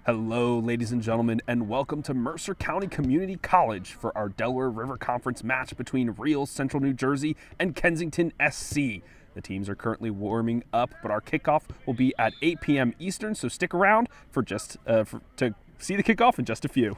Hello, ladies and gentlemen, and welcome to Mercer County Community College for our Delaware River Conference match between Real Central New Jersey and Kensington SC. The teams are currently warming up, but our kickoff will be at 8 p.m. Eastern, so stick around to see the kickoff in just a few.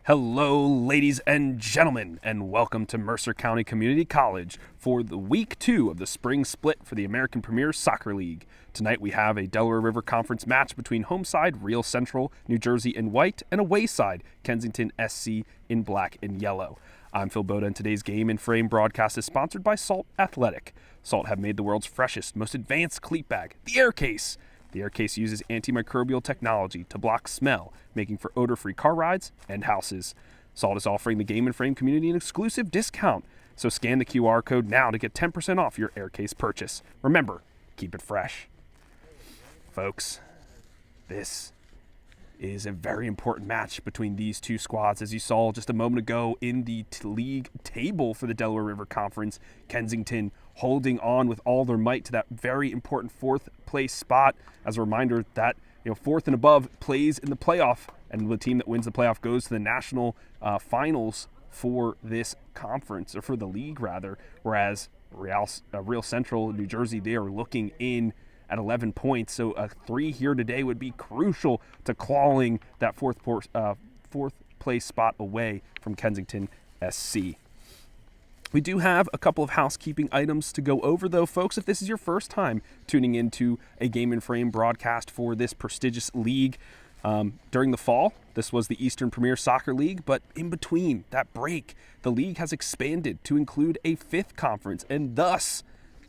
Hello, ladies and gentlemen, and welcome to Mercer County Community College for the Week 2 of the Spring Split for the American Premier Soccer League. Tonight we have a Delaware River Conference match between home side Real Central New Jersey in white and away side Kensington SC in black and yellow. I'm Phil Boda, and today's Game and Frame broadcast is sponsored by Salt Athletic. Salt have made the world's freshest, most advanced cleat bag, the Air Case. The Air Case uses antimicrobial technology to block smell, making for odor-free car rides and houses. Salt is offering the Game and Frame community an exclusive discount, so scan the QR code now to get 10% off your Air Case purchase. Remember, keep it fresh. Folks, this is a very important match between these two squads. As you saw just a moment ago in the league table for the Delaware River Conference, Kensington holding on with all their might to that very important fourth place spot. As a reminder that fourth and above plays in the playoff, and the team that wins the playoff goes to the national finals for this conference, or for the league rather, whereas Real Central New Jersey, they are looking in at 11 points, so a 3 here today would be crucial to clawing that fourth place spot away from Kensington SC. We do have a couple of housekeeping items to go over, though, folks. If this is your first time tuning into a Game and Frame broadcast for this prestigious league, during the fall, this was the Eastern Premier Soccer League, but in between that break, the league has expanded to include a fifth conference and thus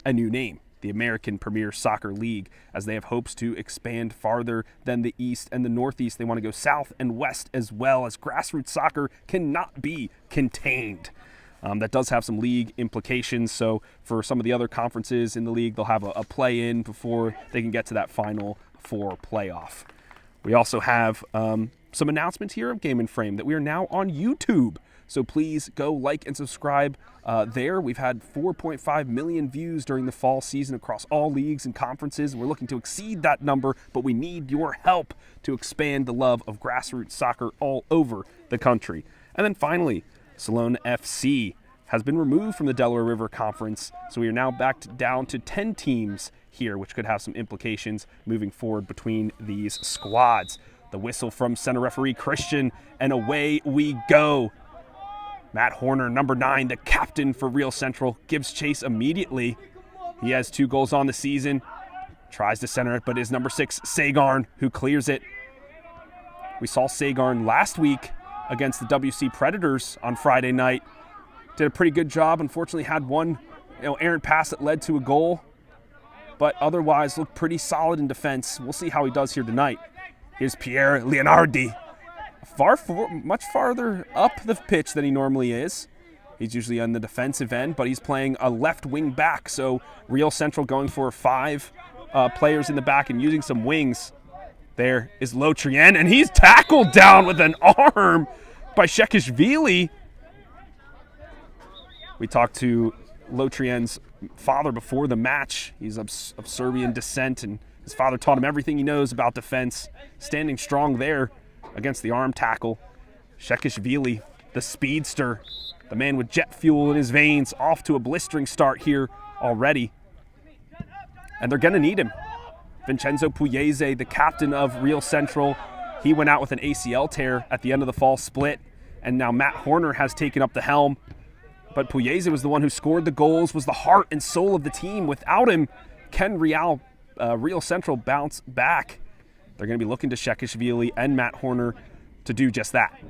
a new name, the American Premier Soccer League, as they have hopes to expand farther than the East and the Northeast. They want to go south and west as well, as grassroots soccer cannot be contained. That does have some league implications. So for some of the other conferences in the league, they'll have a play-in before they can get to that Final Four playoff. We also have some announcements here of Game and Frame that we are now on YouTube. So please go like and subscribe there. We've had 4.5 million views during the fall season across all leagues and conferences. We're looking to exceed that number, but we need your help to expand the love of grassroots soccer all over the country. And then finally, Salone FC has been removed from the Delaware River Conference, so we are now back down to 10 teams here, which could have some implications moving forward between these squads. The whistle from center referee Christian, and away we go. Matt Horner, number 9, the captain for Real Central, gives chase immediately. He has 2 goals on the season, tries to center it, but is number 6, Sagarn, who clears it. We saw Sagarn last week against the WC Predators on Friday night. Did a pretty good job. Unfortunately had one errant pass that led to a goal, but otherwise looked pretty solid in defense. We'll see how he does here tonight. Here's Pierre Leonardi, much farther up the pitch than he normally is. He's usually on the defensive end, but he's playing a left wing back, so Real Central going for 5 players in the back and using some wings. There is Lotrien, and he's tackled down with an arm by Shekishvili. We talked to Lotrien's father before the match. He's of Serbian descent, and his father taught him everything he knows about defense. Standing strong there against the arm tackle. Shekishvili, the speedster, the man with jet fuel in his veins, off to a blistering start here already. And they're going to need him. Vincenzo Pugliese, the captain of Real Central, he went out with an ACL tear at the end of the fall split, and now Matt Horner has taken up the helm. But Pugliese was the one who scored the goals, was the heart and soul of the team. Without him, can Real Central bounce back? They're going to be looking to Shekishvili and Matt Horner to do just that.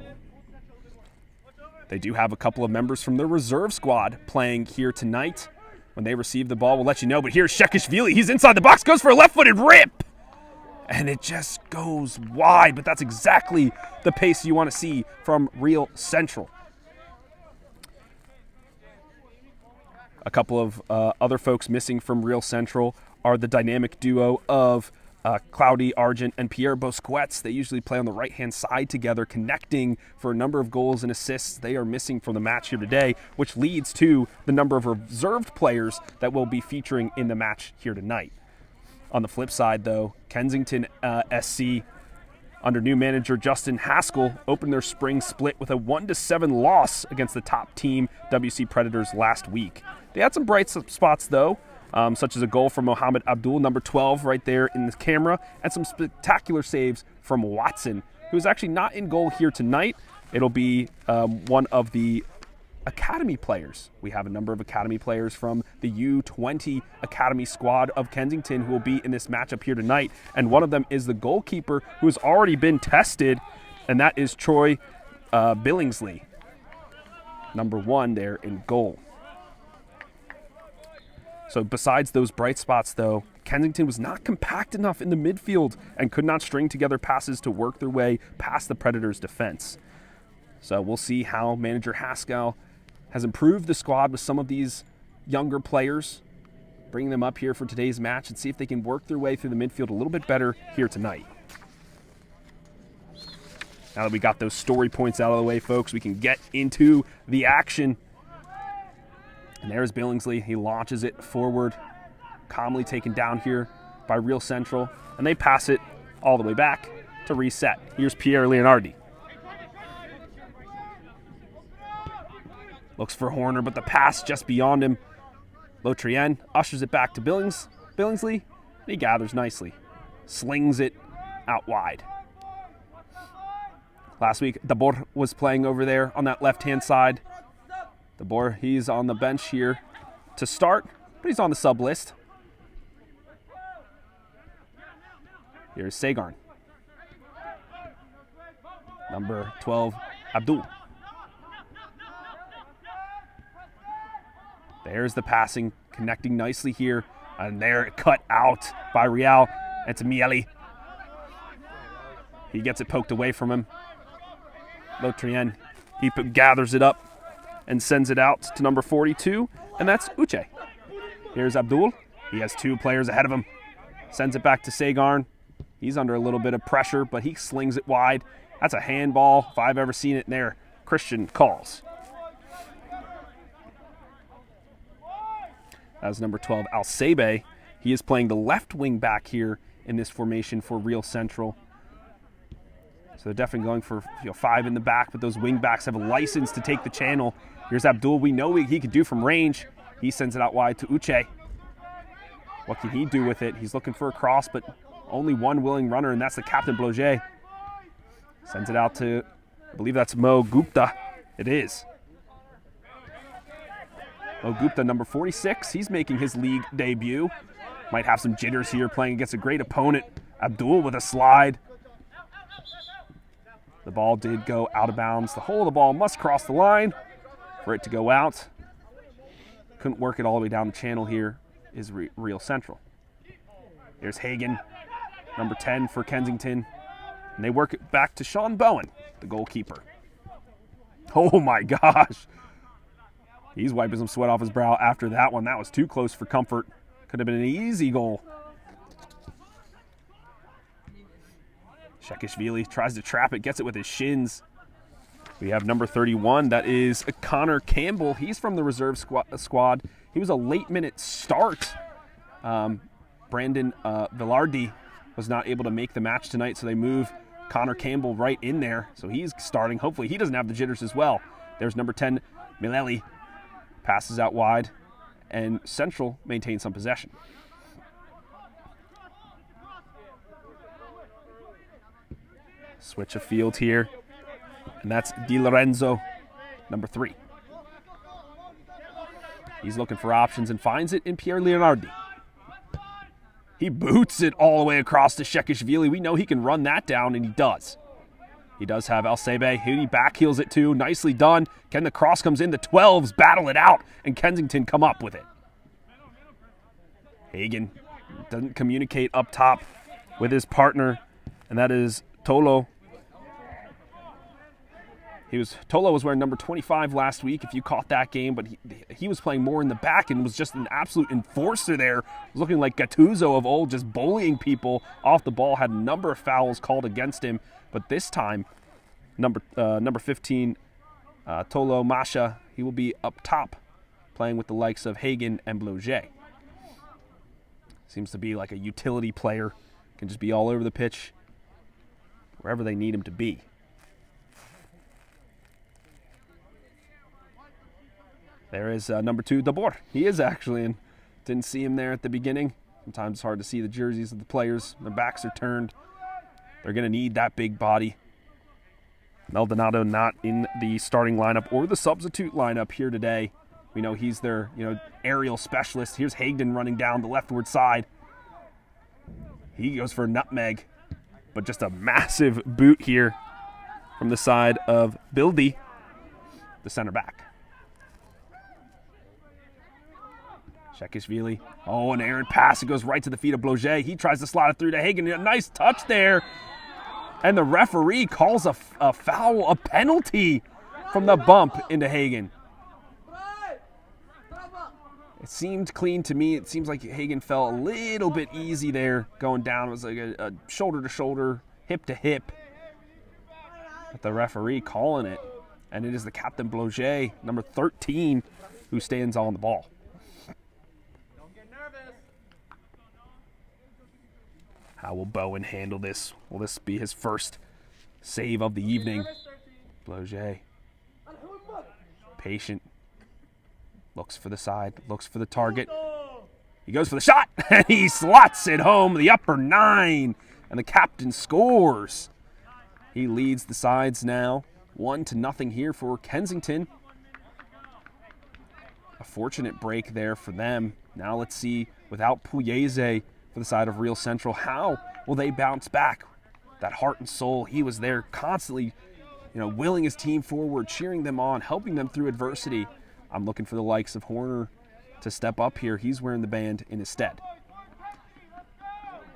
They do have a couple of members from their reserve squad playing here tonight. When they receive the ball, we'll let you know. But here's Shekishvili. He's inside the box, goes for a left-footed rip. And it just goes wide. But that's exactly the pace you want to see from Real Central. A couple of other folks missing from Real Central are the dynamic duo of Claudy Argent and Pierre Bosquets. They usually play on the right-hand side together, connecting for a number of goals and assists. They are missing from the match here today, which leads to the number of reserved players that will be featuring in the match here tonight. On the flip side, though, Kensington SC, under new manager Justin Haskell, opened their spring split with a 1-7 loss against the top team, WC Predators, last week. They had some bright spots, though, such as a goal from Mohamed Abdul, number 12, right there in the camera, and some spectacular saves from Watson, who is actually not in goal here tonight. It'll be one of the academy players. We have a number of academy players from the U20 academy squad of Kensington who will be in this matchup here tonight, and one of them is the goalkeeper who has already been tested, and that is Troy Billingsley, number 1 there in goal. So besides those bright spots, though, Kensington was not compact enough in the midfield and could not string together passes to work their way past the Predators' defense. So we'll see how manager Haskell has improved the squad with some of these younger players, bringing them up here for today's match, and see if they can work their way through the midfield a little bit better here tonight. Now that we got those story points out of the way, folks, we can get into the action. And there's Billingsley. He launches it forward, calmly taken down here by Real Central, and they pass it all the way back to reset. Here's Pierre Leonardi. Looks for Horner, but the pass just beyond him. Lotrien ushers it back to Billingsley, and he gathers nicely. Slings it out wide. Last week, Dabor was playing over there on that left-hand side. DeBoer, he's on the bench here to start, but he's on the sub list. Here's Sagarn. Number 12, Abdul. There's the passing, connecting nicely here. And there, cut out by Real. It's Mieli. He gets it poked away from him. Lotrien, he gathers it up and sends it out to number 42, and that's Uche. Here's Abdul. He has 2 players ahead of him. Sends it back to Sagarn. He's under a little bit of pressure, but he slings it wide. That's a handball, if I've ever seen it there. Christian calls. That's number 12, Alcebe. He is playing the left wing back here in this formation for Real Central. So they're definitely going for 5 in the back, but those wing backs have a license to take the channel. Here's Abdul. We know what he could do from range. He sends it out wide to Uche. What can he do with it? He's looking for a cross, but only one willing runner, and that's the captain, Bloget. Sends it out to, I believe that's Mo Gupta. It is. Mo Gupta, number 46. He's making his league debut. Might have some jitters here playing against a great opponent. Abdul with a slide. The ball did go out of bounds. The hole of the ball must cross the line for it to go out. Couldn't work it all the way down the channel here is Real Central. There's Hagen, number 10 for Kensington. And they work it back to Sean Bowen, the goalkeeper. Oh my gosh. He's wiping some sweat off his brow after that one. That was too close for comfort. Could have been an easy goal. Shekishvili tries to trap it, gets it with his shins. We have number 31. That is Connor Campbell. He's from the reserve squad. He was a late-minute start. Brandon Villardi was not able to make the match tonight, so they move Connor Campbell right in there. So he's starting. Hopefully he doesn't have the jitters as well. There's number 10, Mileli. Passes out wide, and Central maintains some possession. Switch of field here, and that's Di Lorenzo, number 3. He's looking for options and finds it in Pierre Leonardi. He boots it all the way across to Shekishvili. We know he can run that down, and he does. He does have Alcebe. He backheels it too. Nicely done. Ken, the cross comes in. The 12s battle it out, and Kensington come up with it. Hagen doesn't communicate up top with his partner, and that is Tolo. Tolo was wearing number 25 last week, if you caught that game, but he was playing more in the back and was just an absolute enforcer there. Was looking like Gattuso of old, just bullying people off the ball. Had a number of fouls called against him, but this time, number 15, Tolo Masha, he will be up top, playing with the likes of Hagen and Bloget. Seems to be like a utility player, can just be all over the pitch, wherever they need him to be. There is number 2, DeBoer. He is actually in. Didn't see him there at the beginning. Sometimes it's hard to see the jerseys of the players. Their backs are turned. They're going to need that big body. Maldonado not in the starting lineup or the substitute lineup here today. We know he's their aerial specialist. Here's Hagden running down the leftward side. He goes for a nutmeg, but just a massive boot here from the side of Bildy, the center back. Shekishvili. Oh, an errant pass. It goes right to the feet of Bloget. He tries to slide it through to Hagen. A nice touch there. And the referee calls a foul, a penalty from the bump into Hagen. It seemed clean to me. It seems like Hagen fell a little bit easy there going down. It was like a shoulder to shoulder, hip to hip. But the referee calling it. And it is the captain, Bloget, number 13, who stands on the ball. How will Bowen handle this? Will this be his first save of the evening? Bloget. Patient. Looks for the side. Looks for the target. He goes for the shot. And he slots it home. The upper 9. And the captain scores. He leads the sides now. 1-0 here for Kensington. A fortunate break there for them. Now let's see, without Pugliese for the side of Real Central, how will they bounce back? That heart and soul, he was there constantly, willing his team forward, cheering them on, helping them through adversity. I'm looking for the likes of Horner to step up here. He's wearing the band in his stead.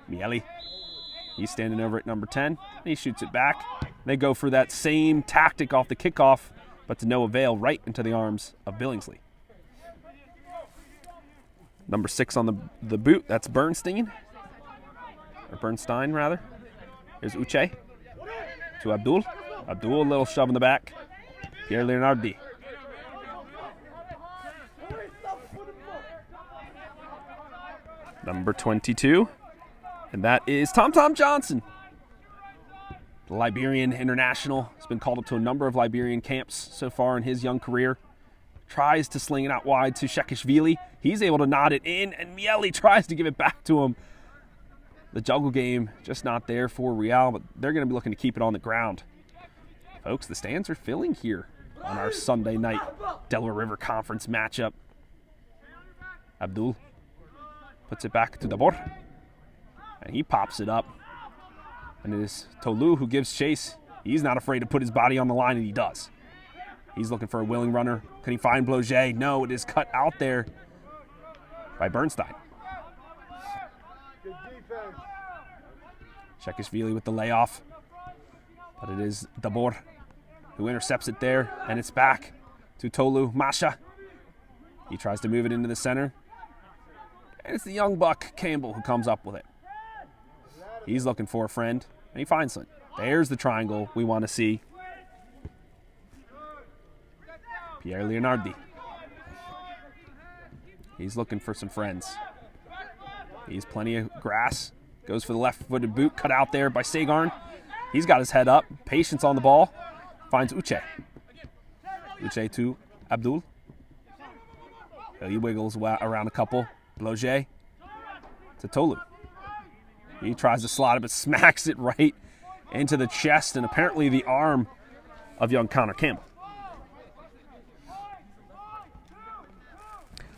Miele, he's standing over at number 10. He shoots it back. They go for that same tactic off the kickoff, but to no avail, right into the arms of Billingsley. Number 6 on the boot, that's Bernstein. Or Bernstein, rather. Here's Uche to Abdul. Abdul, a little shove in the back. Pierre Leonardi. Number 22, and that is Tom Johnson. The Liberian international has been called up to a number of Liberian camps so far in his young career. Tries to sling it out wide to Shekishvili. He's able to nod it in, and Miele tries to give it back to him. The juggle game just not there for Real, but they're going to be looking to keep it on the ground. Folks, the stands are filling here on our Sunday night Delaware River Conference matchup. Abdul puts it back to Dabor, and he pops it up. And it is Tolu who gives chase. He's not afraid to put his body on the line, and he does. He's looking for a willing runner. Can he find Bloget? No, it is cut out there by Bernstein. Shekishvili with the layoff, but it is Dabor who intercepts it there, and it's back to Tolu Masha. He tries to move it into the center, and it's the young buck Campbell who comes up with it. He's looking for a friend, and he finds it. There's the triangle we want to see. Pierre Leonardi. He's looking for some friends. He's plenty of grass. Goes for the left-footed boot, cut out there by Sagarn. He's got his head up. Patience on the ball. Finds Uche. Uche to Abdul. He wiggles around a couple. Bloget to Tolu. He tries to slot it, but smacks it right into the chest and apparently the arm of young Connor Campbell.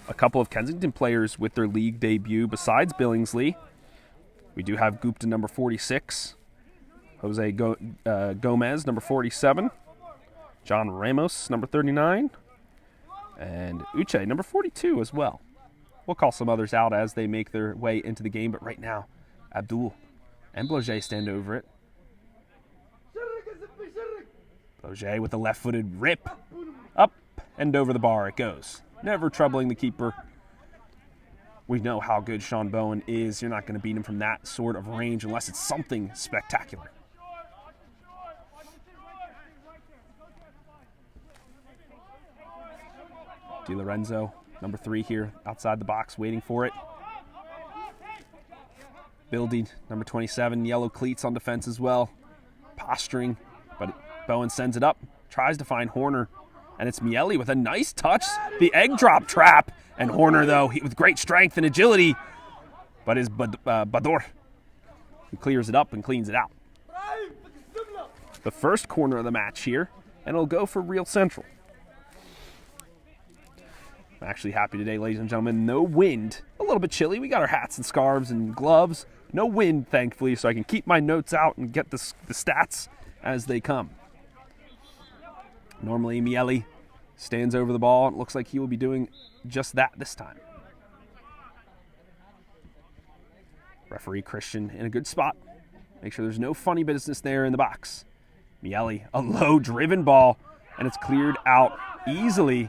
A couple of Kensington players with their league debut besides Billingsley. We do have Gupta, number 46. Jose Gomez, number 47. John Ramos, number 39. And Uche, number 42 as well. We'll call some others out as they make their way into the game, but right now, Abdul and Bloget stand over it. Bloget with the left-footed rip. Up and over the bar it goes. Never troubling the keeper. We know how good Sean Bowen is. You're not going to beat him from that sort of range unless it's something spectacular. Di Lorenzo, number 3 here, outside the box, waiting for it. Building, number 27, yellow cleats on defense as well. Posturing, but Bowen sends it up, tries to find Horner, and it's Miele with a nice touch. The egg drop trap, and Horner, though, with great strength and agility, but is Bador who clears it up and cleans it out. The first corner of the match here, and it'll go for Real Central. I'm actually happy today, ladies and gentlemen. No wind. A little bit chilly. We got our hats and scarves and gloves. No wind, thankfully, so I can keep my notes out and get the stats as they come. Normally, Miele stands over the ball. It looks like he will be doing just that this time. Referee Christian in a good spot. Make sure there's no funny business there in the box. Miele, a low driven ball, and it's cleared out easily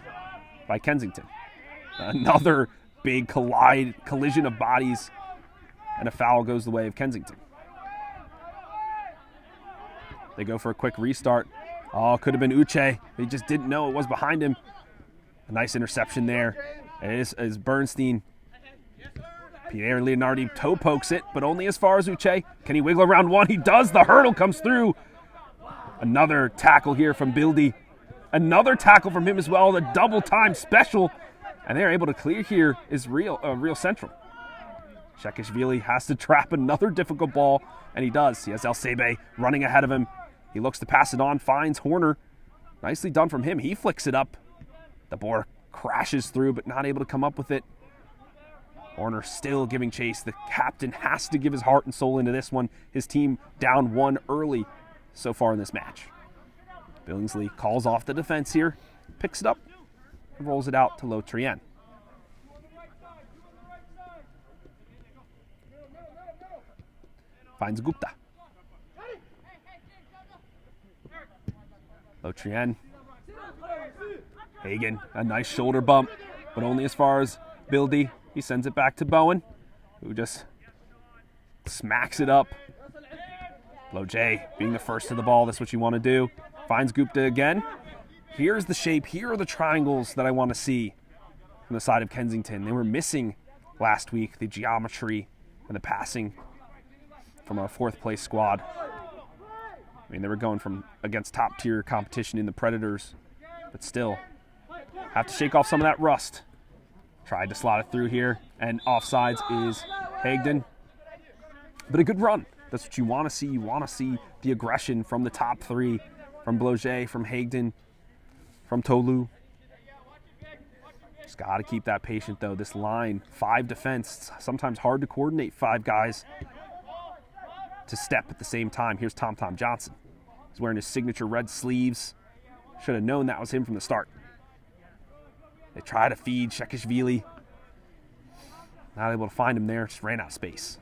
by Kensington. Another big collision of bodies, and a foul goes the way of Kensington. They go for a quick restart. Oh, could have been Uche. He just didn't know it was behind him. A nice interception there. It is Bernstein. Pierre Leonardi toe pokes it, but only as far as Uche. Can he wiggle around one? He does. The hurdle comes through. Another tackle here from Bildy. Another tackle from him as well. The double time special. And they're able to clear here is Real Central. Shekishvili has to trap another difficult ball, and he does. He has El Sebe running ahead of him. He looks to pass it on, finds Horner. Nicely done from him. He flicks it up. The Boer crashes through, but not able to come up with it. Horner still giving chase. The captain has to give his heart and soul into this one. His team down 1 early so far in this match. Billingsley calls off the defense here, picks it up, and rolls it out to Lotrien. Finds Gupta. Lotrien. Hagen, a nice shoulder bump, but only as far as Bildy. He sends it back to Bowen, who just smacks it up. Bloje being the first to the ball, that's what you want to do. Finds Gupta again. Here's the shape, here are the triangles that I want to see from the side of Kensington. They were missing last week, the geometry and the passing from our 4th place squad. I mean, they were going from against top tier competition in the Predators, but still have to shake off some of that rust. Tried to slot it through here, and offsides is Hagden. But a good run. That's what you want to see. You want to see the aggression from the top 3, from Bloje, from Hagden, from Tolu. Just got to keep that patient, though. This line, 5 defense, sometimes hard to coordinate 5 guys to step at the same time. Here's Tom Johnson. He's wearing his signature red sleeves. Should have known that was him from the start. They try to feed Shekishvili. Not able to find him there, just ran out of space.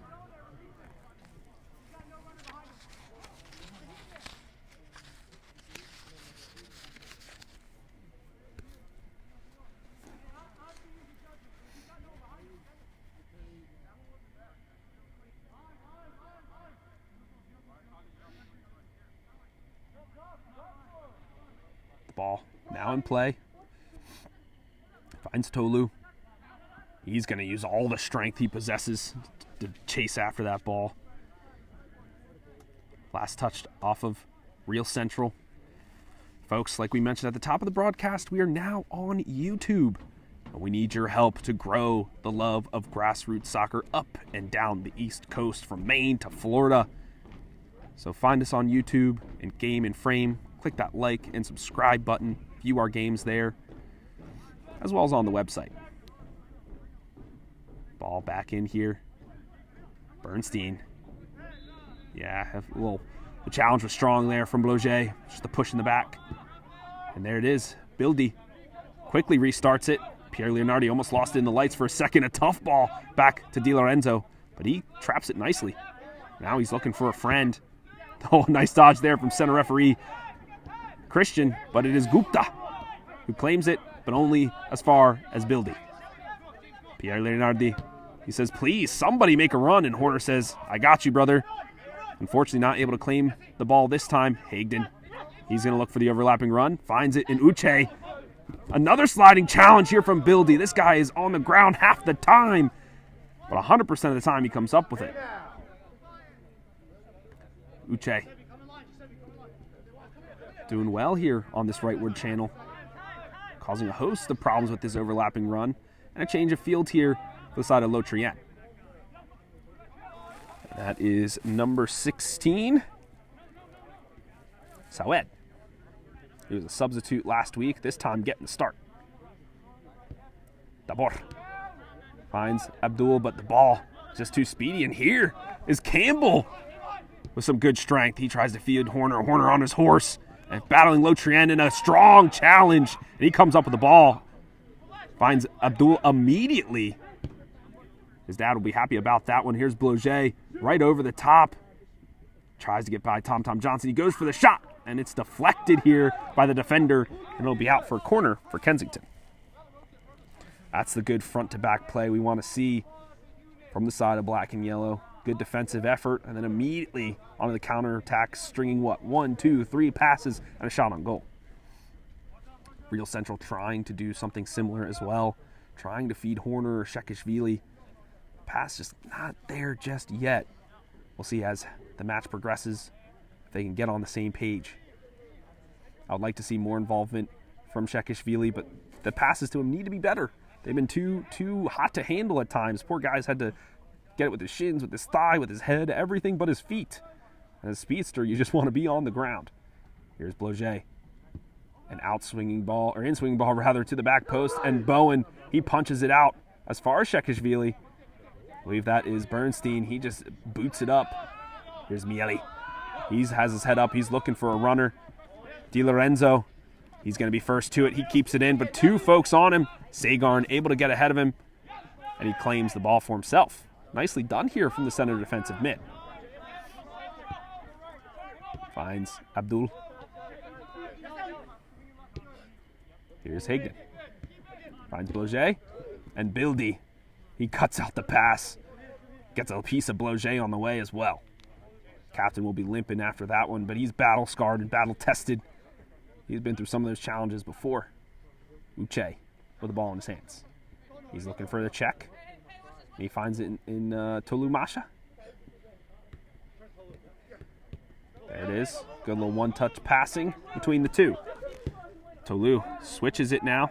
The ball now in play. Finds Tolu. He's going to use all the strength he possesses to chase after that ball. Last touched off of Real Central. Folks, like we mentioned at the top of the broadcast, we are now on YouTube. And we need your help to grow the love of grassroots soccer up and down the East Coast from Maine to Florida. So find us on YouTube and Game and Frame. Click that like and subscribe button. View our games there, as well as on the website. Ball back in here. Bernstein. Yeah, the challenge was strong there from Bloje. Just the push in the back. And there it is. Bildy quickly restarts it. Pierre Leonardi almost lost it in the lights for a second. A tough ball back to Di Lorenzo, but he traps it nicely. Now he's looking for a friend. Oh, nice dodge there from center referee Christian, but it is Gupta who claims it, but only as far as Bildy. Pierre Leonardi, he says, please, somebody make a run, and Horner says, I got you, brother. Unfortunately, not able to claim the ball this time. Hagden, he's going to look for the overlapping run, finds it in Uche. Another sliding challenge here from Bildy. This guy is on the ground half the time, but 100% of the time he comes up with it. Uche doing well here on this rightward channel, causing a host of problems with this overlapping run, and a change of field here for the side of Lotrien. That is number 16, Sawed. He was a substitute last week, this time getting the start. Dabor finds Abdul, but the ball just too speedy, and here is Campbell with some good strength. He tries to feed Horner on his horse, and battling Lotrien in a strong challenge, and he comes up with the ball. Finds Abdul immediately. His dad will be happy about that one. Here's Bloje right over the top. Tries to get by Tom Johnson. He goes for the shot, and it's deflected here by the defender, and it'll be out for a corner for Kensington. That's the good front-to-back play we want to see from the side of black and yellow. Good defensive effort, and then immediately onto the counterattack, stringing 1, 2, 3 passes and a shot on goal. Real Central trying to do something similar as well, trying to feed Horner or Shekishvili. Pass just not there just yet. We'll see as the match progresses if they can get on the same page. I would like to see more involvement from Shekishvili, but the passes to him need to be better. They've been too hot to handle at times. Poor guy's had to get it with his shins, with his thigh, with his head, everything but his feet. And as a speedster, you just want to be on the ground. Here's Bloje. An out-swinging ball, or in-swinging ball rather, to the back post, and Bowen, he punches it out as far as Shekishvili. I believe that is Bernstein. He just boots it up. Here's Miele. He has his head up. He's looking for a runner. Di Lorenzo, he's going to be first to it. He keeps it in, but two folks on him. Sagarn able to get ahead of him, and he claims the ball for himself. Nicely done here from the center defensive mid. Finds Abdul. Here's Higdon. Finds Bloget. And Bildy. He cuts out the pass. Gets a piece of Bloget on the way as well. Captain will be limping after that one, but he's battle-scarred and battle-tested. He's been through some of those challenges before. Uche with the ball in his hands. He's looking for the check. And he finds it in Tolu Masha. There it is. Good little one-touch passing between the two. Tolu switches it now.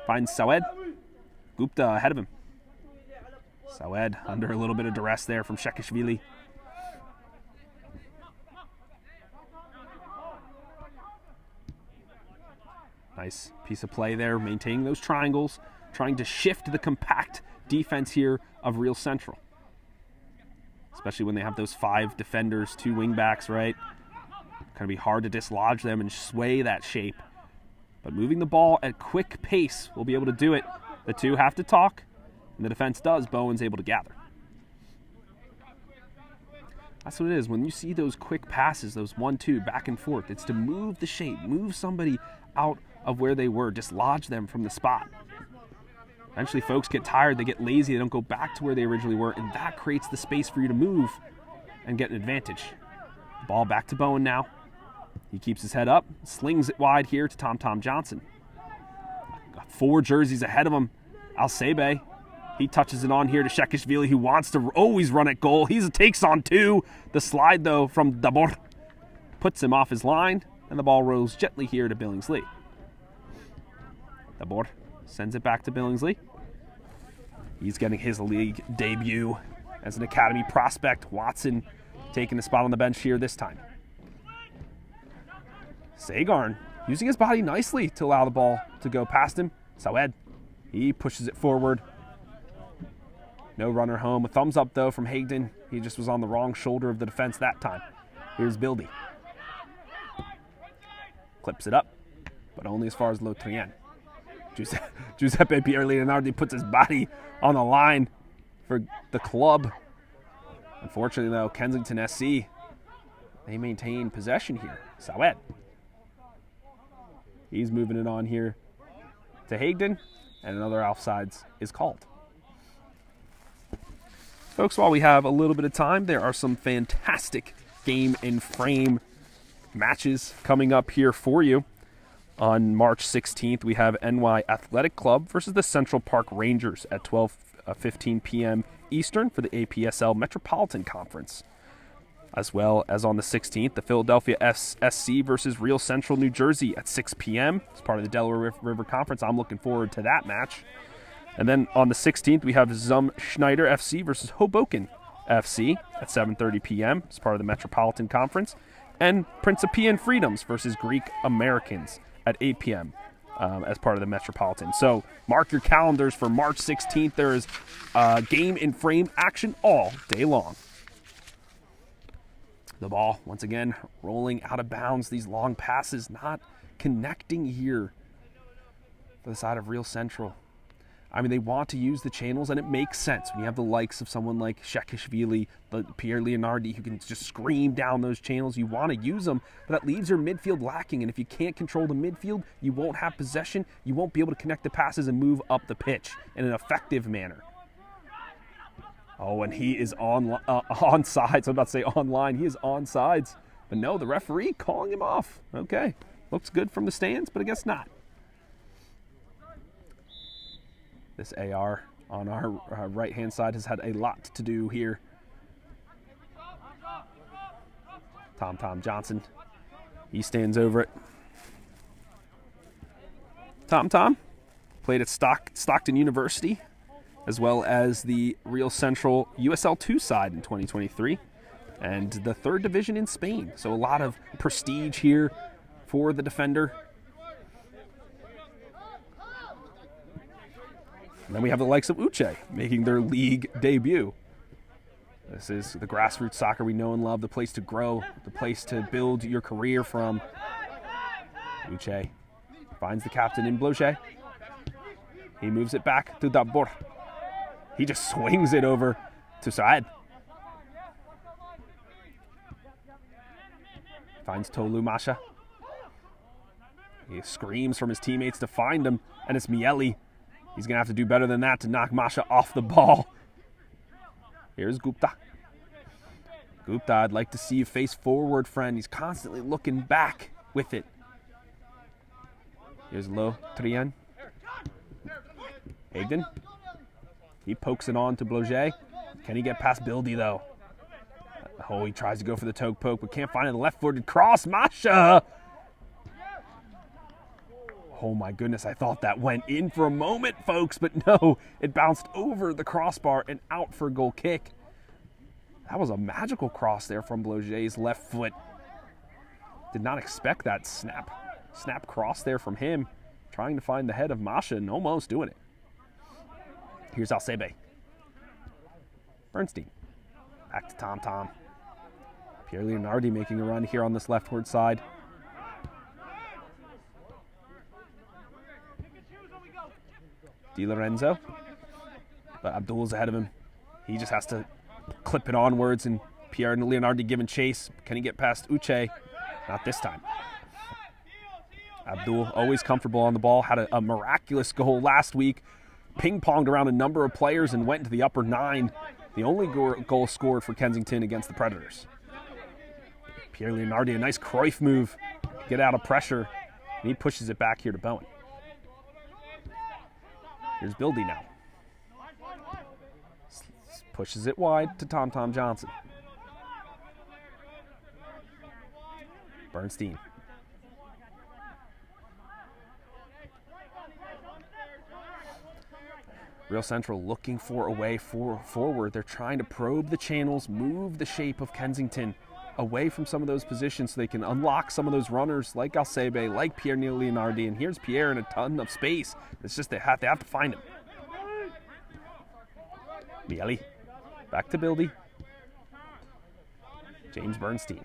Finds Sawed. Gupta ahead of him. Sawed under a little bit of duress there from Shekishvili. Nice piece of play there, maintaining those triangles, trying to shift the compact defense here of Real Central. Especially when they have those 5 defenders, 2 wingbacks, right? Going to be hard to dislodge them and sway that shape. But moving the ball at quick pace will be able to do it. The two have to talk, and the defense does. Bowen's able to gather. That's what it is. When you see those quick passes, those 1-2 back and forth, it's to move the shape, move somebody out of where they were, dislodge them from the spot. Eventually, folks get tired, they get lazy, they don't go back to where they originally were, and that creates the space for you to move and get an advantage. Ball back to Bowen now. He keeps his head up, slings it wide here to Tom Johnson. Got 4 jerseys ahead of him. Alsebe, he touches it on here to Shekishvili, who wants to always run at goal. He takes on 2. The slide, though, from Dabor puts him off his line, and the ball rolls gently here to Billingsley. Dabor sends it back to Billingsley. He's getting his league debut as an academy prospect. Watson taking the spot on the bench here this time. Sagarn using his body nicely to allow the ball to go past him. Sawed, he pushes it forward. No runner home. A thumbs up, though, from Higdon. He just was on the wrong shoulder of the defense that time. Here's Bildy. Clips it up, but only as far as Lotrien. Giuseppe Pierre-Leonardi puts his body on the line for the club. Unfortunately, though, Kensington SC, they maintain possession here. Sawed. He's moving it on here to Higdon, and another offsides is called. Folks, while we have a little bit of time, there are some fantastic game and frame matches coming up here for you. On March 16th, we have NY Athletic Club versus the Central Park Rangers at 12:15 p.m. Eastern for the APSL Metropolitan Conference. As well as on the 16th, the Philadelphia SC versus Real Central New Jersey at 6 p.m. It's part of the Delaware River Conference. I'm looking forward to that match. And then on the 16th, we have Zum Schneider FC versus Hoboken FC at 7:30 p.m. It's part of the Metropolitan Conference. And Principian Freedoms versus Greek Americans at 8 p.m. As part of the Metropolitan. So mark your calendars for March 16th. There is game and frame action all day long. The ball, once again, rolling out of bounds. These long passes not connecting here for the side of Real Central. I mean, they want to use the channels, and it makes sense when you have the likes of someone like Shekishvili, Pierre Leonardi, who can just scream down those channels. You want to use them, but that leaves your midfield lacking, and if you can't control the midfield, you won't have possession, you won't be able to connect the passes and move up the pitch in an effective manner. Oh, and he is on sides. I'm about to say online. He is on sides. But no, the referee calling him off. Okay, looks good from the stands, but I guess not. This AR on our right-hand side has had a lot to do here. Tom Johnson, he stands over it. Tom played at Stockton University, as well as the Real Central USL 2 side in 2023, and the 3rd division in Spain. So a lot of prestige here for the defender. And then we have the likes of Uche making their league debut. This is the grassroots soccer we know and love, the place to grow, the place to build your career from. Uche finds the captain in Bloget. He moves it back to Dabur. He just swings it over to Saed. Finds Tolu Masha. He screams from his teammates to find him, and it's Mieli. He's going to have to do better than that to knock Masha off the ball. Here's Gupta. Gupta, I'd like to see you face forward, friend. He's constantly looking back with it. Here's Lo Trien. Hagden. He pokes it on to Bloget. Can he get past Bildy, though? Oh, he tries to go for the toe poke, but can't find it. The left-footed cross. Masha! Oh, my goodness. I thought that went in for a moment, folks, but no. It bounced over the crossbar and out for a goal kick. That was a magical cross there from Bloget's left foot. Did not expect that snap cross there from him. Trying to find the head of Masha and almost doing it. Here's Alsebe. Bernstein. Back to Tom. Pierre Leonardi making a run here on this leftward side. Di Lorenzo. But Abdul's ahead of him. He just has to clip it onwards, and Pierre Leonardi giving chase. Can he get past Uche? Not this time. Abdul, always comfortable on the ball, had a miraculous goal last week. Ping-ponged around a number of players and went into the upper 9. The only goal scored for Kensington against the Predators. Pierre Leonardi, a nice Cruyff move. Get out of pressure. And he pushes it back here to Bowen. Here's Bildy now. Pushes it wide to Tom Johnson. Bernstein. Real Central looking for a way forward. They're trying to probe the channels, move the shape of Kensington away from some of those positions so they can unlock some of those runners like Alsebe, like Pierre Leonardi. And here's Pierre in a ton of space. It's just they have to find him. Mieli. Back to Bildy. James Bernstein.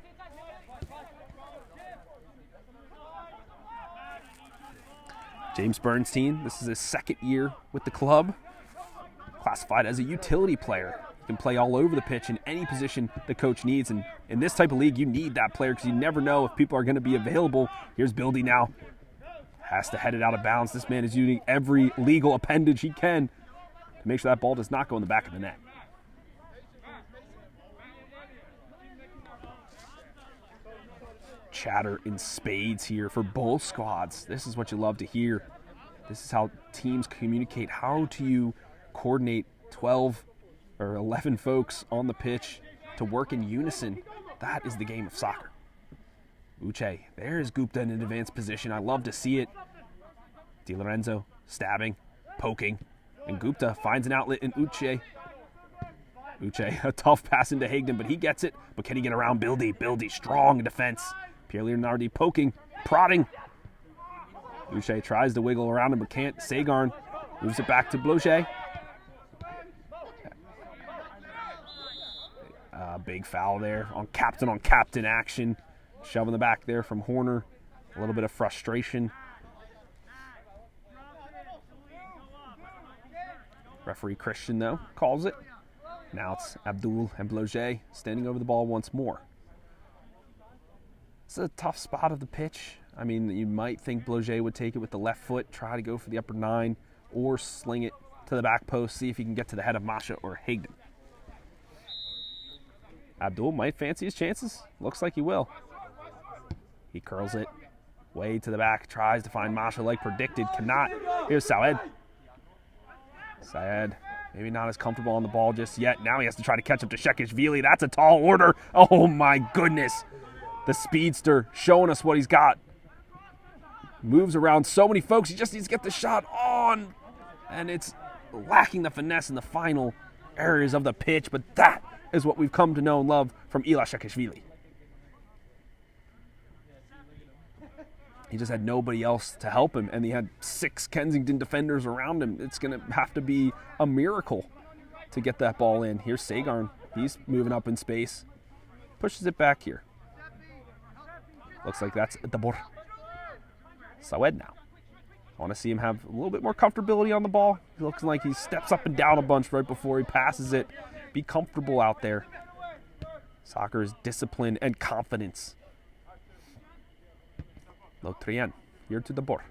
James Bernstein, this is his second year with the club. Classified as a utility player. He can play all over the pitch in any position the coach needs. And in this type of league, you need that player because you never know if people are going to be available. Here's Bildy now. Has to head it out of bounds. This man is using every legal appendage he can to make sure that ball does not go in the back of the net. Chatter in spades here for both squads. This is what you love to hear. This is how teams communicate. How do you coordinate 12 or 11 folks on the pitch to work in unison? That is the game of soccer. Uche, there's Gupta in an advanced position. I love to see it. Di Lorenzo stabbing, poking, and Gupta finds an outlet in Uche. Uche, a tough pass into Hagden, but he gets it. But can he get around Bildy? Bildy, strong in defense. Pierre Leonardi poking, prodding. Uche tries to wiggle around him, but can't. Sagarn moves it back to Bloget. Big foul there on captain action. Shoving the back there from Horner. A little bit of frustration. Referee Christian, though, calls it. Now it's Abdul and Bloget standing over the ball once more. It's a tough spot of the pitch. I mean, you might think Bloget would take it with the left foot, try to go for the upper 9, or sling it to the back post, see if he can get to the head of Masha or Hagden. Abdul might fancy his chances. Looks like he will. He curls it way to the back, tries to find Masha like predicted, cannot. Here's Saed. Saed, maybe not as comfortable on the ball just yet. Now he has to try to catch up to Shekishvili. That's a tall order. Oh my goodness. The speedster showing us what he's got. Moves around so many folks. He just needs to get the shot on. And it's lacking the finesse in the final areas of the pitch. But that is what we've come to know and love from Ila Shekishvili. He just had nobody else to help him, and he had 6 Kensington defenders around him. It's going to have to be a miracle to get that ball in. Here's Sagarn. He's moving up in space. Pushes it back here. Looks like that's Delaware. Sawed now. I want to see him have a little bit more comfortability on the ball. He looks like he steps up and down a bunch right before he passes it. Be comfortable out there. Soccer is discipline and confidence. Lotrien, here to Delaware.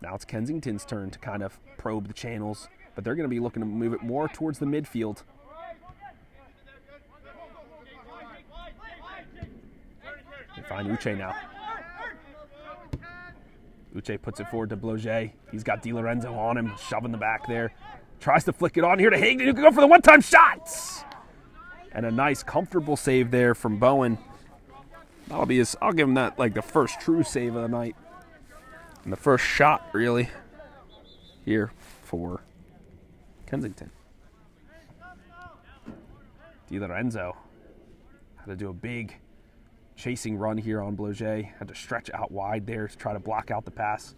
Now it's Kensington's turn to kind of probe the channels, but they're going to be looking to move it more towards the midfield. They find Uche now. Uche puts it forward to Bloget. He's got Di Lorenzo on him, shoving the back there. Tries to flick it on here to Hagden, who can go for the one-time shot! And a nice, comfortable save there from Bowen. That'll be his, I'll give him that, like the first true save of the night. And the first shot, really, here for Kensington. Di Lorenzo had to do a big chasing run here on Bloget. Had to stretch out wide there to try to block out the pass.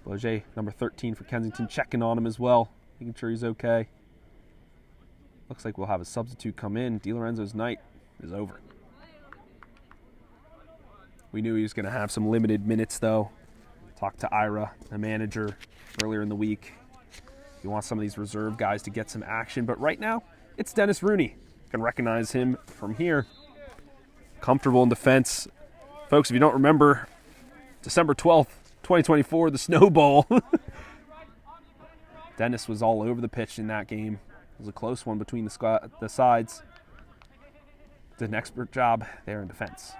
Bloget, number 13 for Kensington, checking on him as well, making sure he's okay. Looks like we'll have a substitute come in. Di Lorenzo's night is over. We knew he was going to have some limited minutes, though. Talked to Ira, the manager, earlier in the week. He wants some of these reserve guys to get some action. But right now, it's Dennis Rooney. You can recognize him from here. Comfortable in defense. Folks, if you don't remember, December 12th, 2024, the Snow Bowl. Dennis was all over the pitch in that game. It was a close one between the sides. Did an expert job there in defense.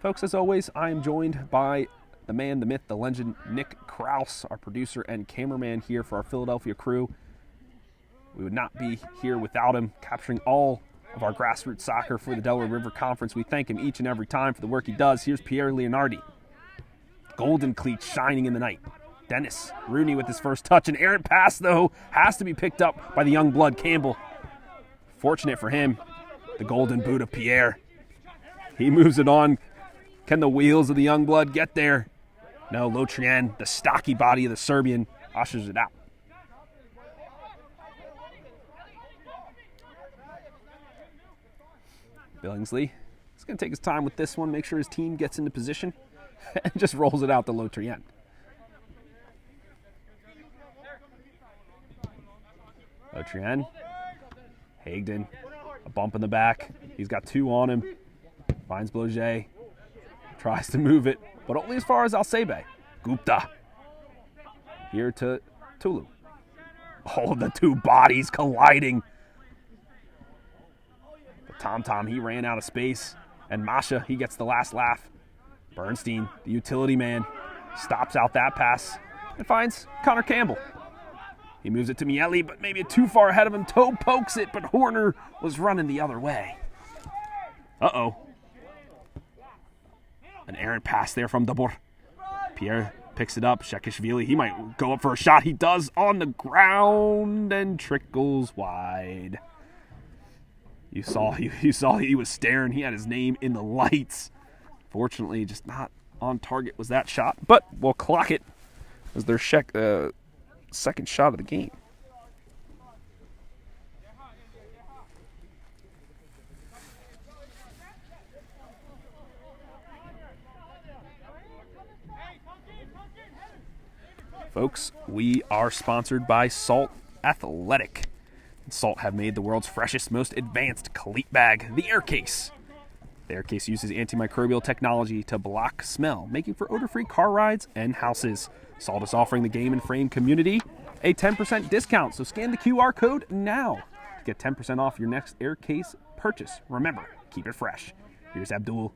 Folks, as always, I am joined by the man, the myth, the legend, Nick Kraus, our producer and cameraman here for our Philadelphia crew. We would not be here without him, capturing all of our grassroots soccer for the Delaware River Conference. We thank him each and every time for the work he does. Here's Pierre Leonardi. Golden cleats shining in the night. Dennis Rooney with his first touch. An errant pass, though, has to be picked up by the young blood Campbell. Fortunate for him, the golden boot of Pierre. He moves it on. Can the wheels of the young blood get there? No, Lotrien, the stocky body of the Serbian, ushers it out. Billingsley is going to take his time with this one, make sure his team gets into position, and just rolls it out to Lotrien. Lotrien, Hagden, a bump in the back. He's got 2 on him. Finds Bloget. Tries to move it, but only as far as Alsebe. Gupta. Here to Tulu. Oh, the 2 bodies colliding. But Tom, he ran out of space. And Masha, he gets the last laugh. Bernstein, the utility man, stops out that pass and finds Connor Campbell. He moves it to Miele, but maybe too far ahead of him. Toe pokes it, but Horner was running the other way. Uh-oh. An errant pass there from Delaware. Pierre picks it up. Shekishvili, he might go up for a shot. He does on the ground and trickles wide. You saw he was staring. He had his name in the lights. Fortunately, just not on target was that shot. But we'll clock it as their second shot of the game. Folks, we are sponsored by Salt Athletic. Salt have made the world's freshest, most advanced cleat bag, the Air Case. The Air Case uses antimicrobial technology to block smell, making for odor-free car rides and houses. Salt is offering the game and frame community a 10% discount, so scan the QR code now to get 10% off your next Air Case purchase. Remember, keep it fresh. Here's Abdul.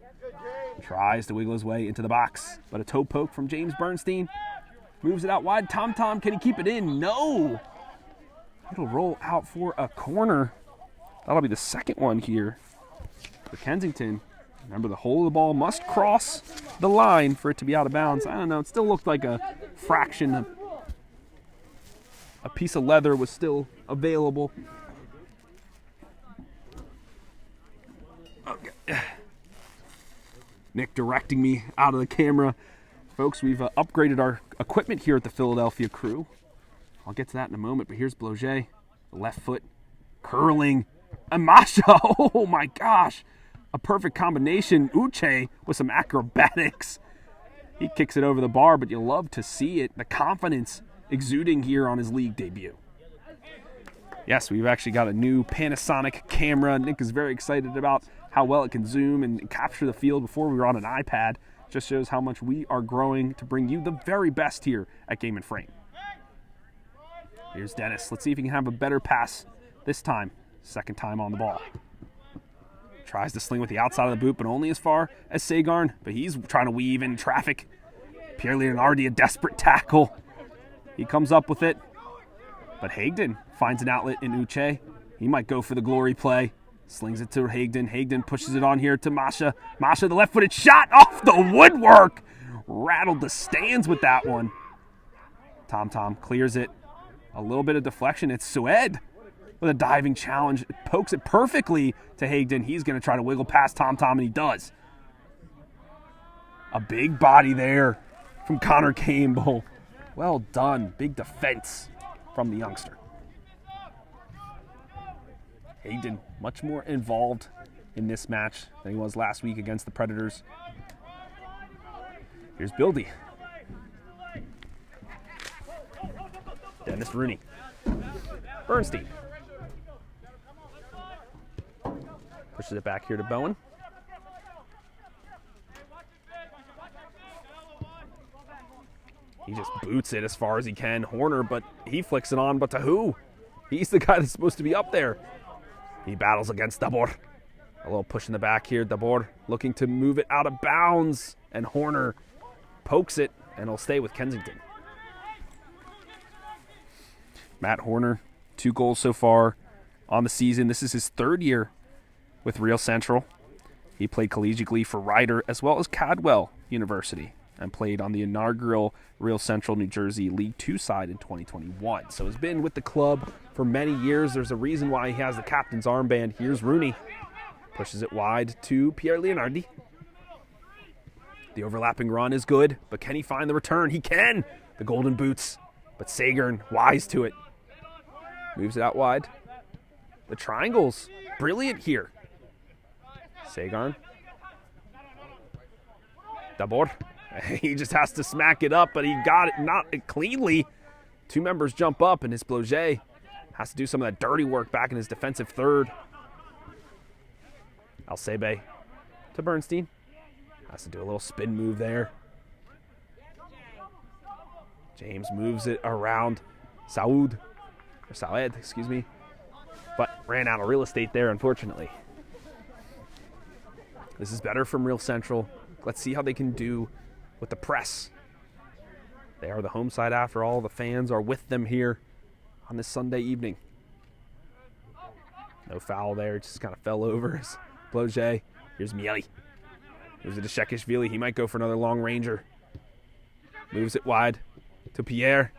Tries to wiggle his way into the box, but a toe poke from James Bernstein moves it out wide. Tom, can he keep it in? No! It'll roll out for a corner. That'll be the second one here for Kensington. Remember, the hole of the ball must cross the line for it to be out of bounds. I don't know. It still looked like a fraction. A piece of leather was still available. Okay. Nick directing me out of the camera. Folks, we've upgraded our equipment here at the Philadelphia Crew. I'll get to that in a moment, but here's Bloget, the left foot, curling, and Masha, oh my gosh, a perfect combination. Uche with some acrobatics. He kicks it over the bar, but you love to see it, the confidence exuding here on his league debut. Yes, we've actually got a new Panasonic camera. Nick is very excited about how well it can zoom and capture the field. Before we were on an iPad. Just shows how much we are growing to bring you the very best here at Game and Frame. Here's Dennis. Let's see if he can have a better pass this time. Second time on the ball. Tries to sling with the outside of the boot, but only as far as Sagarn. But he's trying to weave in traffic. Pierre Leonardi, a desperate tackle. He comes up with it. But Hagden finds an outlet in Uche. He might go for the glory play. Slings it to Hagden. Hagden pushes it on here to Masha. Masha, the left-footed shot off the woodwork. Rattled the stands with that one. Tom clears it. A little bit of deflection. It's Sued with a diving challenge. It pokes it perfectly to Hagden. He's going to try to wiggle past Tom, and he does. A big body there from Connor Campbell. Well done. Big defense from the youngster. Hagden much more involved in this match than he was last week against the Predators. Here's Bildy. Dennis Rooney. Bernstein. Pushes it back here to Bowen. He just boots it as far as he can. Horner, but he flicks it on, but to who? He's the guy that's supposed to be up there. He battles against Dabor. A little push in the back here. Dabor looking to move it out of bounds. And Horner pokes it, and it'll stay with Kensington. Matt Horner, 2 goals so far on the season. This is his 3rd year with Real Central. He played collegiately for Rider as well as Cadwell University and played on the inaugural Real Central New Jersey League 2 side in 2021. So he's been with the club for many years. There's a reason why he has the captain's armband. Here's Rooney. Pushes it wide to Pierre Leonardi. The overlapping run is good, but can he find the return? He can! The golden boots, but Sagarn wise to it. Moves it out wide. The triangles, brilliant here. Sagarn. Dabor. He just has to smack it up, but he got it not cleanly. 2 members jump up, and his Bloget has to do some of that dirty work back in his defensive third. Alcebe to Bernstein. Has to do a little spin move there. James moves it around Saed, excuse me, but ran out of real estate there, unfortunately. This is better from Real Central. Let's see how they can do with the press. They are the home side after all. The fans are with them here on this Sunday evening. No foul there. It just kind of fell over. Bloget. Here's Miele. Here's a Deshekishvili. He might go for another long ranger. Moves it wide to Pierre.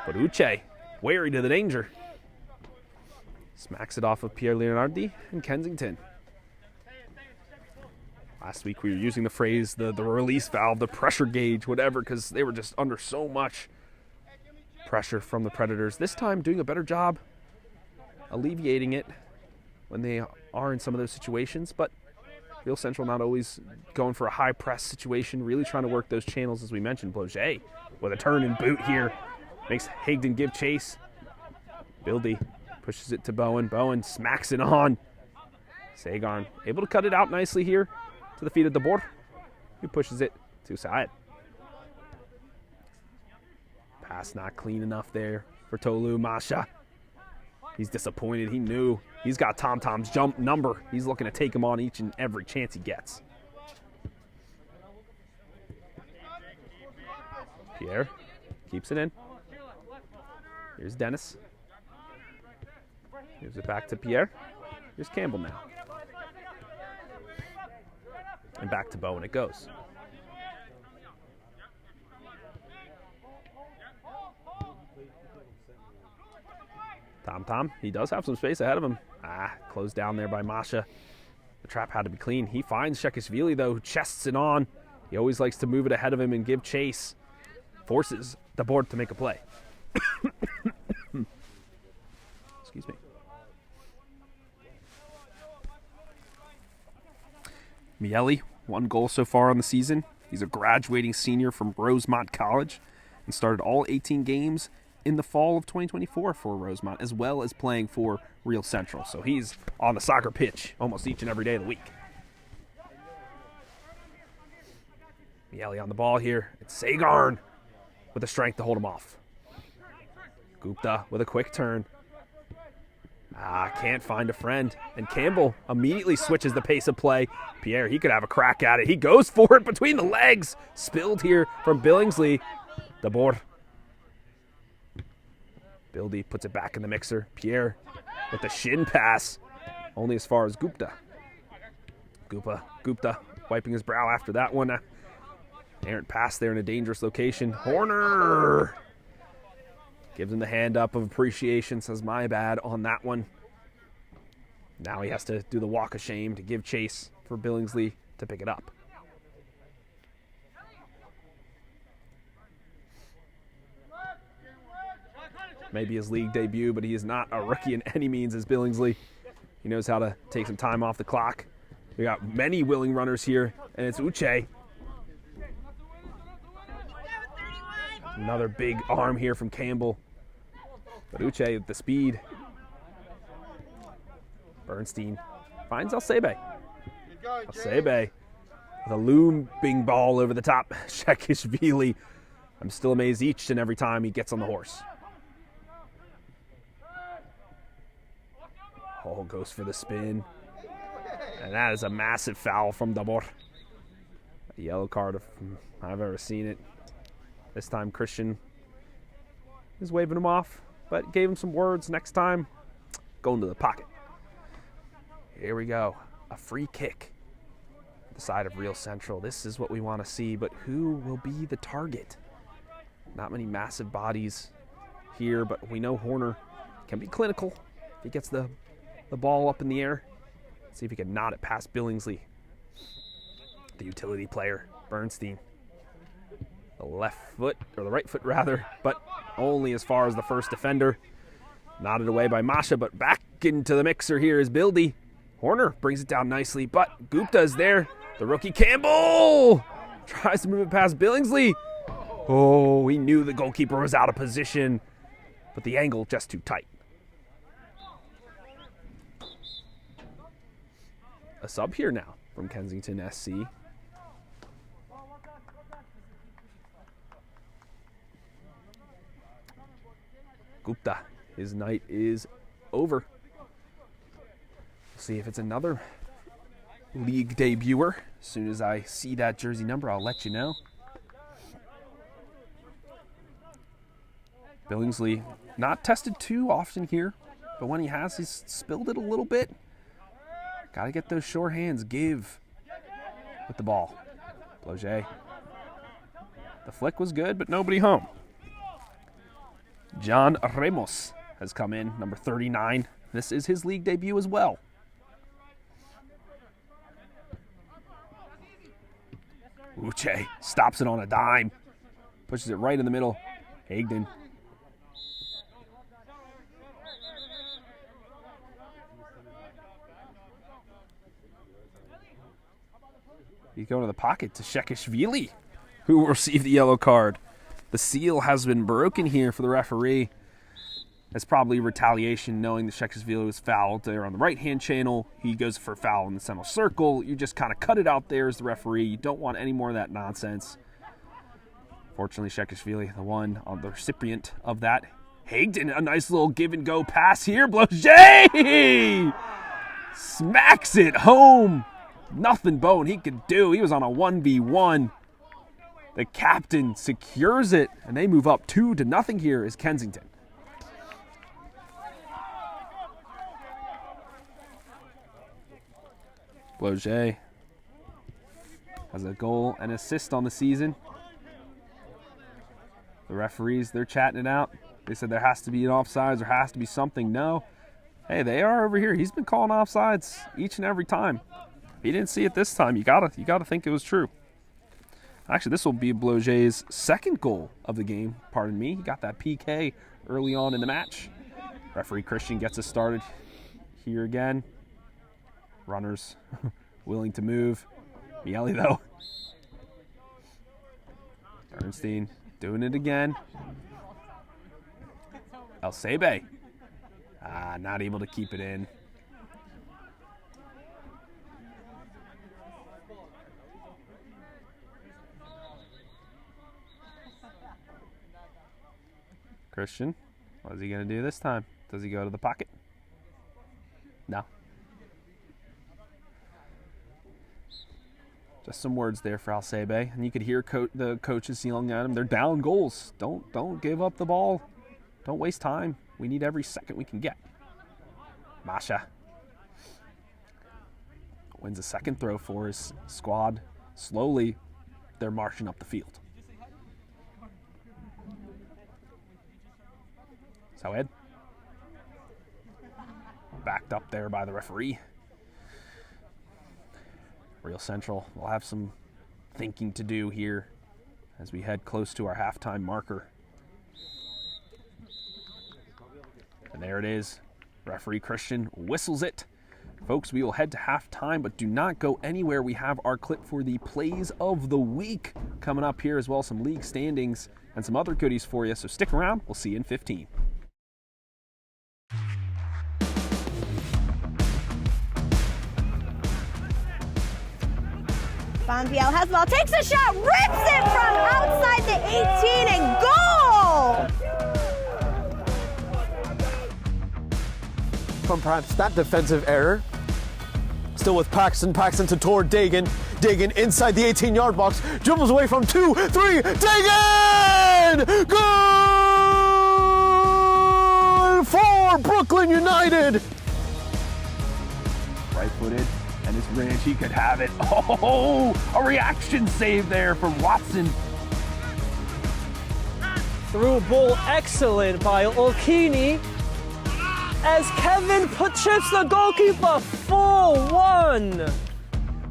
But Uche, wary to the danger. Smacks it off of Pierre Leonardi and Kensington. Last week we were using the phrase, the release valve, the pressure gauge, whatever, because they were just under so much pressure from the Predators. This time doing a better job alleviating it when they are in some of those situations, but Real Central not always going for a high press situation, really trying to work those channels as we mentioned. Bloget with a turn and boot here. Makes Hagden give chase. Bildy pushes it to Bowen. Bowen smacks it on. Sagarn able to cut it out nicely here to the feet of Dabor, who pushes it to Saed. Pass not clean enough there for Tolu. Masha. He's disappointed. He knew. He's got Tom's jump number. He's looking to take him on each and every chance he gets. Pierre keeps it in. Here's Dennis. Gives it back to Pierre. Here's Campbell now. And back to Bowen it goes. Tom, he does have some space ahead of him. Closed down there by Masha. The trap had to be clean. He finds Shekishvili, though, who chests it on. He always likes to move it ahead of him and give chase. Forces the board to make a play. Excuse me. Miele, 1 goal so far on the season. He's a graduating senior from Rosemont College and started all 18 games in the fall of 2024 for Rosemont, as well as playing for Real Central. So he's on the soccer pitch almost each and every day of the week. Miele on the ball here. It's Sagarn with the strength to hold him off. Gupta with a quick turn. Can't find a friend. And Campbell immediately switches the pace of play. Pierre, he could have a crack at it. He goes for it between the legs. Spilled here from Billingsley. The board. Bildy puts it back in the mixer. Pierre with the shin pass. Only as far as Gupta. Gupta wiping his brow after that one. Errant pass there in a dangerous location. Horner gives him the hand up of appreciation. Says, my bad on that one. Now he has to do the walk of shame to give chase for Billingsley to pick it up. Maybe his league debut, but he is not a rookie in any means as Billingsley. He knows how to take some time off the clock. We got many willing runners here, and it's Uche. Another big arm here from Campbell. But Uche with the speed. Bernstein finds Alcebe. Alcebe with a looming ball over the top. Shekishvili. I'm still amazed each and every time he gets on the horse. Oh, goes for the spin. And that is a massive foul from Dabor. A yellow card if I've ever seen it. This time Christian is waving him off, but gave him some words. Next time, go into the pocket. Here we go. A free kick. The side of Real Central. This is what we want to see, but who will be the target? Not many massive bodies here, but we know Horner can be clinical if he gets the ball up in the air. Let's see if he can nod it past Billingsley. The utility player, Bernstein. The left foot, or the right foot rather, but only as far as the first defender. Nodded away by Masha, but back into the mixer here is Bildy. Horner brings it down nicely, but Gupta is there. The rookie Campbell tries to move it past Billingsley. Oh, he knew the goalkeeper was out of position, but the angle just too tight. A sub here now from Kensington SC. Gupta, his night is over. We'll see if it's another league debuter. As soon as I see that jersey number, I'll let you know. Billingsley, not tested too often here, but when he has, he's spilled it a little bit. Got to get those sure hands. Give with the ball. Bloget. The flick was good, but nobody home. John Ramos has come in, number 39. This is his league debut as well. Uche stops it on a dime. Pushes it right in the middle. Hagden. He's going to the pocket to Shekishvili, who will receive the yellow card. The seal has been broken here for the referee. It's probably retaliation, knowing that Shekishvili was fouled there on the right-hand channel. He goes for a foul in the center circle. You just kind of cut it out there as the referee. You don't want any more of that nonsense. Fortunately, Shekishvili, the one on the recipient of that. Hagden, a nice little give-and-go pass here. Bloget smacks it home. Nothing Bowen he could do. He was on a 1v1. The captain secures it, and they move up 2-0 here is Kensington. Bloget has a goal and assist on the season. The referees, they're chatting it out. They said there has to be an offsides, there has to be something. No. Hey, they are over here. He's been calling offsides each and every time. If you didn't see it this time, you gotta think it was true. Actually, this will be Bloget's second goal of the game. Pardon me. He got that PK early on in the match. Referee Christian gets us started here again. Runners willing to move. Miele, though. Bernstein doing it again. El Sebe. Not able to keep it in. Christian, what is he going to do this time? Does he go to the pocket? No. Just some words there for Alcebe, and you could hear the coaches yelling at him. They're down goals. Don't give up the ball. Don't waste time. We need every second we can get. Masha wins a second throw for his squad. Slowly, they're marching up the field. So Ed, backed up there by the referee. Real Central will have some thinking to do here as we head close to our halftime marker. And there it is. Referee Christian whistles it. Folks, we will head to halftime, but do not go anywhere. We have our clip for the plays of the week coming up here, as well as some league standings and some other goodies for you. So stick around. We'll see you in 15. Bonviel has the ball, takes a shot, rips it from outside the 18 and goal! From perhaps that defensive error. Still with Paxton, Paxton to toward Dagan. Dagan inside the 18-yard box, dribbles away from 2, 3, Dagan! Goal for Brooklyn United! Right-footed. And this ranch, he could have it. Oh, a reaction save there from Watson. Through ball excellent by Olkini as Kevin chips the goalkeeper 4-1.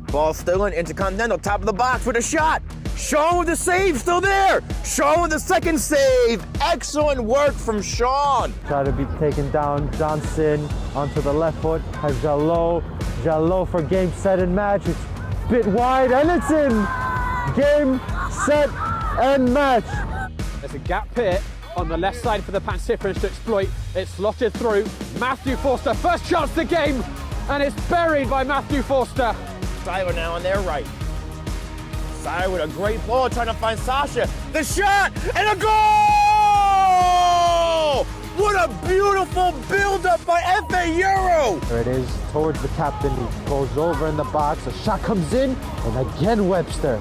Ball still in, Intercontinental, top of the box with a shot. Sean with the save, still there. Sean with the second save. Excellent work from Sean. Try to be taken down. Johnson onto the left foot. Has Jalot. Jalot for game, set, and match. It's bit wide, and it's in. Game, set, and match. There's a gap here on the left side for the Pacifians to exploit. It's slotted through. Matthew Forster, first chance of the game, and it's buried by Matthew Forster. Siler now on their right. Siler with a great ball, trying to find Sasha. The shot, and a goal! What a beautiful build-up by F.A. Euro! There it is, towards the captain. He goes over in the box. A shot comes in, and again Webster.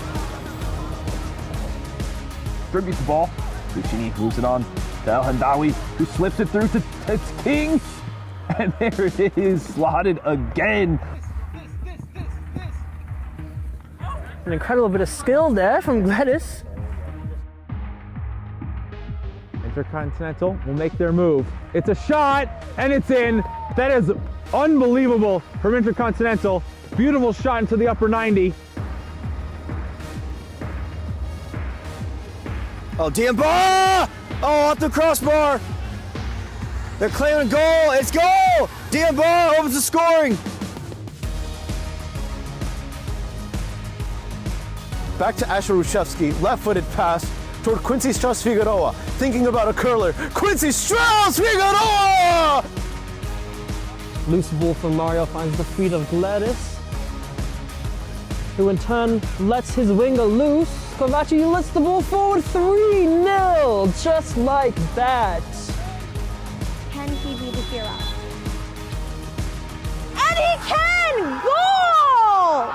Distributes the ball. Puccini moves it on to El Handawi, who slips it through to King. And there it is, slotted again. An incredible bit of skill there from Gladys. Intercontinental will make their move. It's a shot, and it's in. That is unbelievable from Intercontinental. Beautiful shot into the upper 90. Oh, Diamba! Oh, off the crossbar. They're claiming a goal. It's goal! Diamba opens the scoring. Back to Asher Rushevsky, left-footed pass toward Quincy Strauss-Figueroa. Thinking about a curler. Quincy Strauss-Figueroa! Loose ball from Mario finds the feet of Gladys, who in turn lets his winger loose. Kovacic lets the ball forward 3-0, just like that. Can he be the hero? And he can! Goal!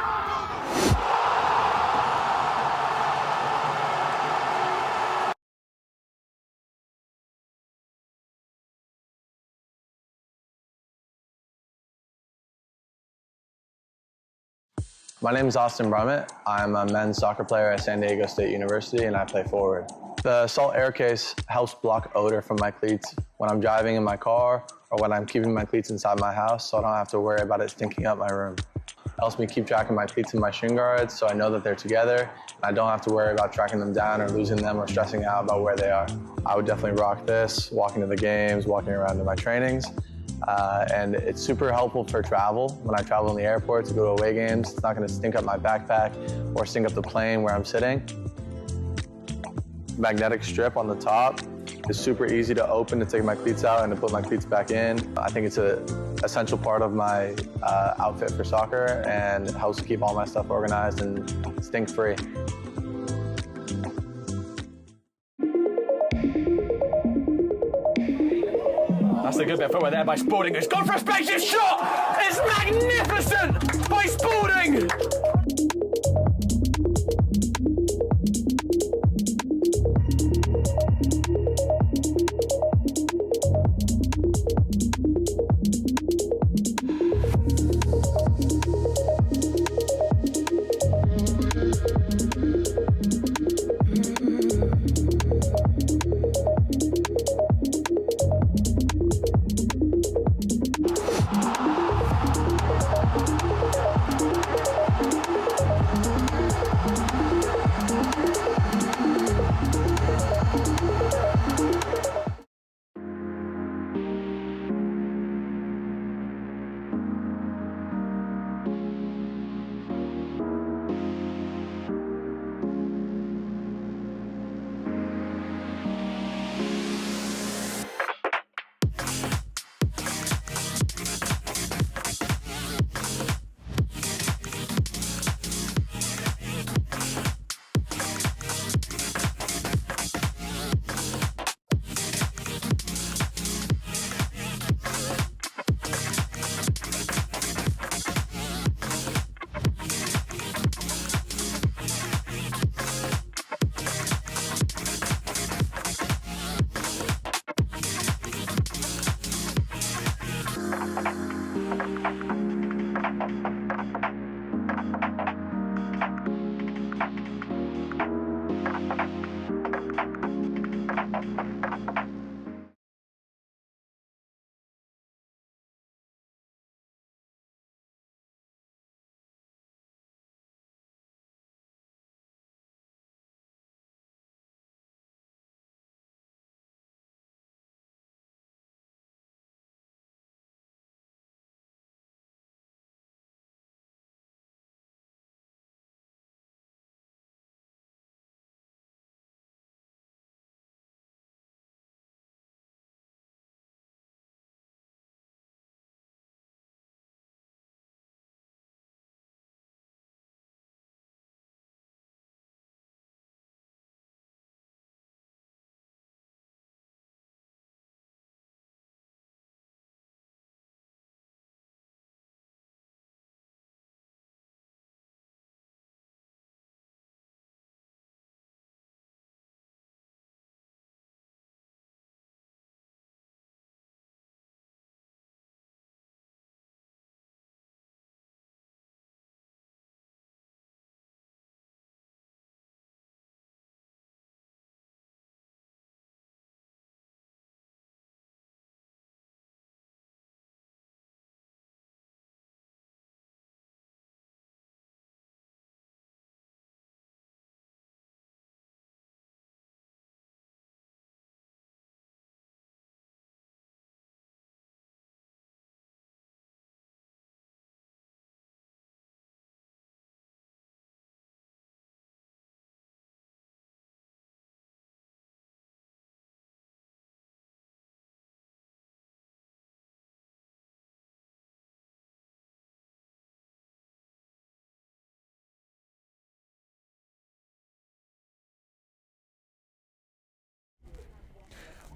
My name is Austin Brummett. I'm a men's soccer player at San Diego State University, and I play forward. The Salt Air Case helps block odor from my cleats when I'm driving in my car or when I'm keeping my cleats inside my house, so I don't have to worry about it stinking up my room. helps me keep track of my cleats and my shin guards so I know that they're together. I don't have to worry about tracking them down or losing them or stressing out about where they are. I would definitely rock this, walking to the games, walking around to my trainings. And it's super helpful for travel. When I travel in the airport to go to away games, it's not going to stink up my backpack or stink up the plane where I'm sitting. Magnetic strip on the top is super easy to open to take my cleats out and to put my cleats back in. I think it's an essential part of my outfit for soccer, and it helps keep all my stuff organized and stink-free. That's a good bit of footwork there by Spalding, who's gone for a spacious shot! It's magnificent by Spalding!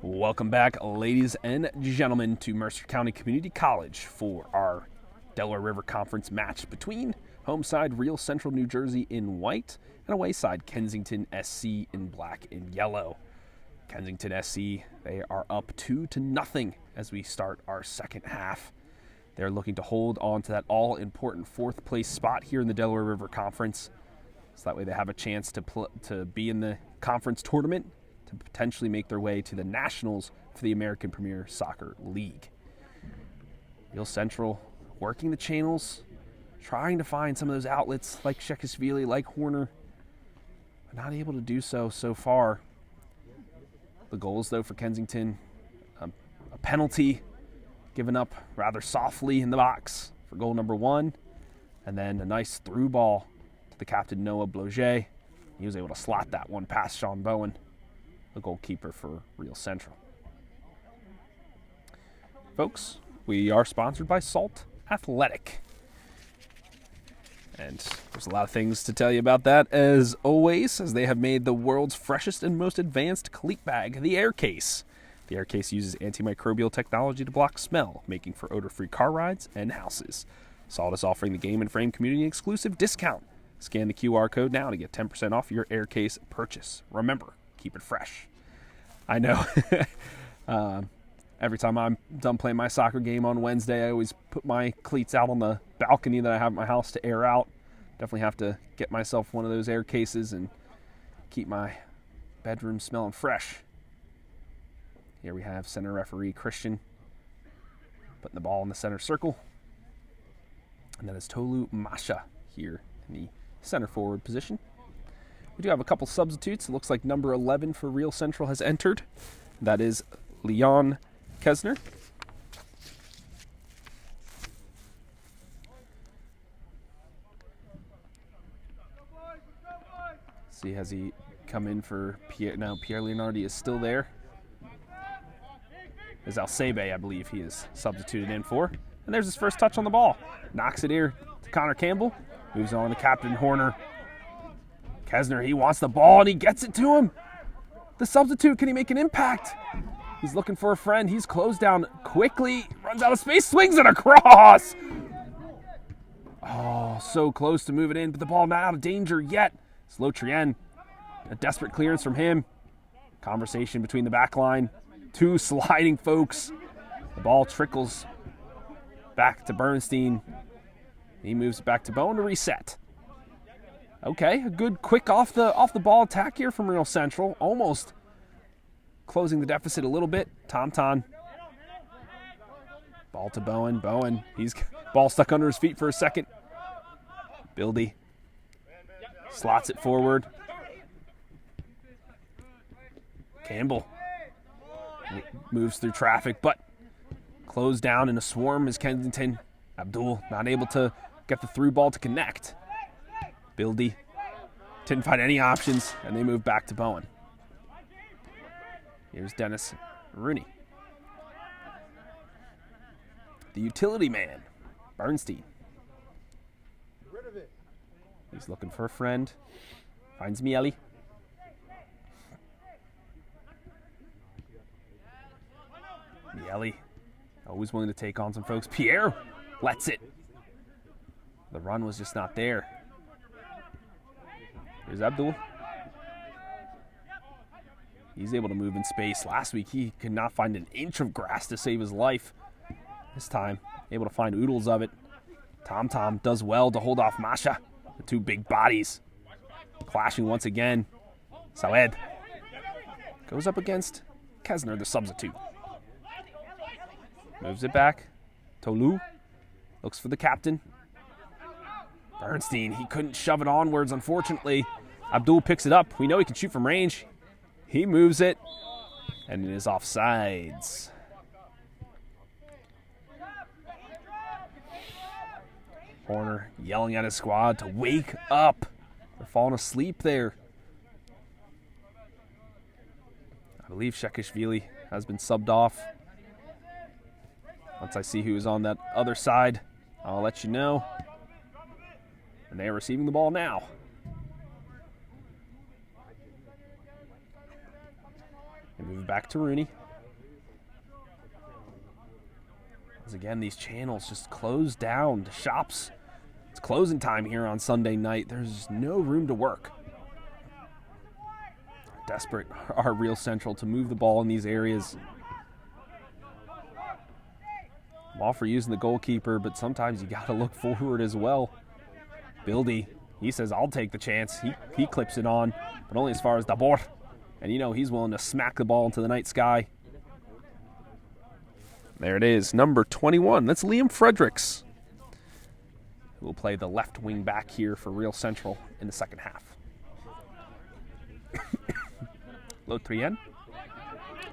Welcome back, ladies and gentlemen, to Mercer County Community College for our Delaware River Conference match between home side Real Central New Jersey in white and away side Kensington SC in black and yellow. Kensington SC, they are up 2-0 as we start our second half. They're looking to hold on to that all-important fourth place spot here in the Delaware River Conference. So that way they have a chance to be in the conference tournament, to potentially make their way to the Nationals for the American Premier Soccer League. Real Central working the channels, trying to find some of those outlets like Shekishvili, like Horner, but not able to do so far. The goals, though, for Kensington, a penalty given up rather softly in the box for goal number 1, and then a nice through ball to the captain, Noah Bloget. He was able to slot that one past Sean Bowen, the goalkeeper for Real Central. Folks, we are sponsored by Salt Athletic. And there's a lot of things to tell you about that, as always, as they have made the world's freshest and most advanced cleat bag, the Air Case. The Air Case uses antimicrobial technology to block smell, making for odor-free car rides and houses. Salt is offering the Game and Frame community exclusive discount. Scan the QR code now to get 10% off your Air Case purchase. Remember, keep it fresh. I know. Every time I'm done playing my soccer game on Wednesday, I always put my cleats out on the balcony that I have at my house to air out. Definitely have to get myself one of those Air Cases and keep my bedroom smelling fresh. Here we have center referee Christian putting the ball in the center circle. And that is Tolu Masha here in the center forward position. We do have a couple substitutes. It looks like number 11 for Real Central has entered. That is Leon Kesner. See, has he come in for Pierre? Now Pierre Leonardi is still there. Is Alcebe, I believe he is substituted in for. And there's his first touch on the ball. Knocks it here to Connor Campbell. Moves on to Captain Horner. Kesner, he wants the ball and he gets it to him. The substitute, can he make an impact? He's looking for a friend. He's closed down quickly. Runs out of space, swings it across. Oh, so close to move it in, but the ball not out of danger yet. It's Lotrien. A desperate clearance from him. Conversation between the back line. Two sliding folks. The ball trickles back to Bernstein. He moves it back to Bowen to reset. Okay, a good quick off the ball attack here from Real Central. Almost closing the deficit a little bit. Tom. Ball to Bowen. Bowen, he's ball stuck under his feet for a second. Bildy slots it forward. Campbell moves through traffic, but closed down in a swarm is Kensington. Abdul not able to get the through ball to connect. Bildy didn't find any options, and they move back to Bowen. Here's Dennis Rooney. The utility man, Bernstein. He's looking for a friend. Finds Miele. Miele, always willing to take on some folks. Pierre lets it. The run was just not there. Here's Abdul. He's able to move in space. Last week, he could not find an inch of grass to save his life. This time, able to find oodles of it. Tom does well to hold off Masha. The two big bodies clashing once again. Sawed goes up against Kesner, the substitute. Moves it back. Tolu looks for the captain. Bernstein, he couldn't shove it onwards, unfortunately. Abdul picks it up. We know he can shoot from range. He moves it, and it is offsides. Horner yelling at his squad to wake up. They're falling asleep there. I believe Shekishvili has been subbed off. Once I see who is on that other side, I'll let you know. And they are receiving the ball now. They move back to Rooney. As again, these channels just close down. The shops, it's closing time here on Sunday night. There's no room to work. Desperate are Real Central to move the ball in these areas. I'm all for using the goalkeeper, but sometimes you got to look forward as well. Bildy, he says, I'll take the chance. He clips it on, but only as far as Dabor. And you know he's willing to smack the ball into the night sky. There it is, number 21. That's Liam Fredericks. who will play the left wing back here for Real Central in the second half. L'Autrienne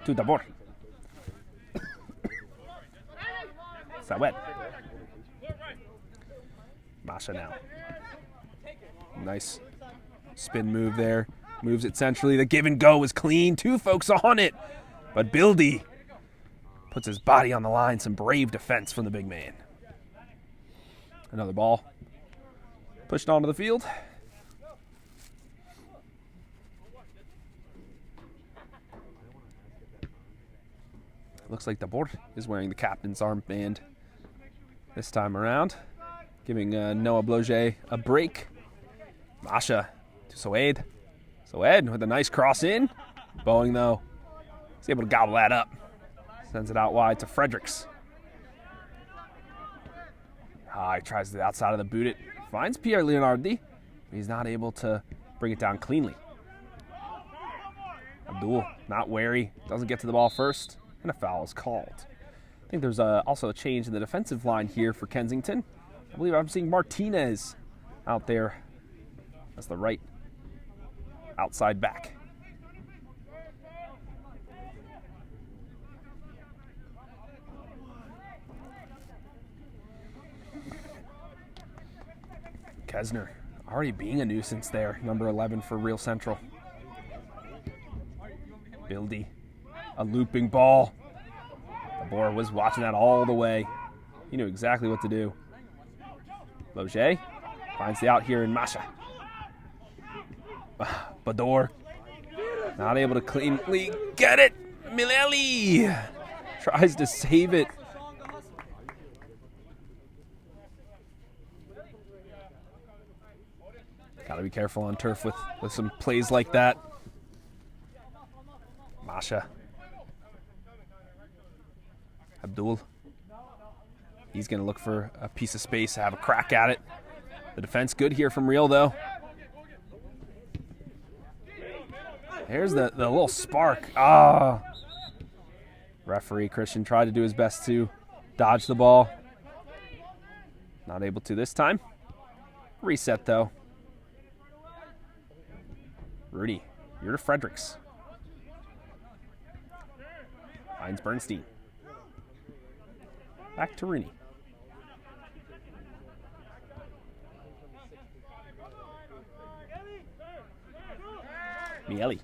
to Delaware. Sawed. Masha now. Nice spin move there. Moves it centrally. The give and go is clean. 2 folks on it. But Bildy puts his body on the line. Some brave defense from the big man. Another ball. Pushed onto the field. Looks like the board is wearing the captain's armband this time around, giving Noah Bloget a break. Masha to Soed. Soed with a nice cross in. Boeing, though, is able to gobble that up. Sends it out wide to Fredericks. He tries the outside of the boot it. Finds Pierre Leonardi, but he's not able to bring it down cleanly. Abdul, not wary, doesn't get to the ball first, and a foul is called. I think there's also a change in the defensive line here for Kensington. I believe I'm seeing Martinez out there as the right outside back. Kesner already being a nuisance there, number 11 for Real Central. Bildy, a looping ball. Tabor was watching that all the way. He knew exactly what to do. Loge finds the out here in Masha. Bador, not able to cleanly get it. Mileli tries to save it. Gotta be careful on turf with some plays like that. Masha. Abdul. He's going to look for a piece of space to have a crack at it. The defense good here from Real, though. There's the little spark. Referee Christian tried to do his best to dodge the ball. Not able to this time. Reset, though. Rudy, you're to Fredericks. Finds Bernstein. Back to Rooney. Miele.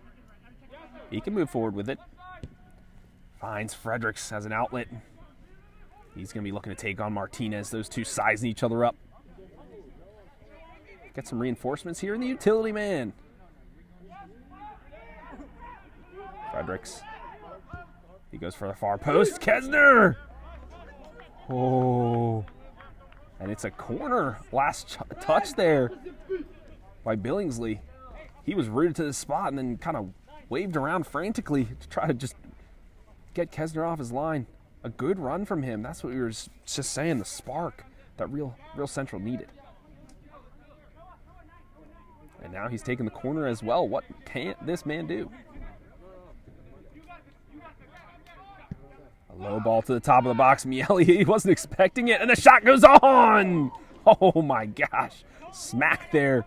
He can move forward with it. Finds Fredericks as an outlet. He's going to be looking to take on Martinez. Those two sizing each other up. Get some reinforcements here in the utility man. Fredericks. He goes for the far post. Kesner! Oh. And it's a corner. Last touch there by Billingsley. He was rooted to the spot and then kind of waved around frantically to try to just get Kesner off his line. A good run from him. That's what we were just saying, the spark that Real Central needed. And now he's taking the corner as well. What can't this man do? A low ball to the top of the box. Miele, he wasn't expecting it, and the shot goes on! Oh my gosh. Smack there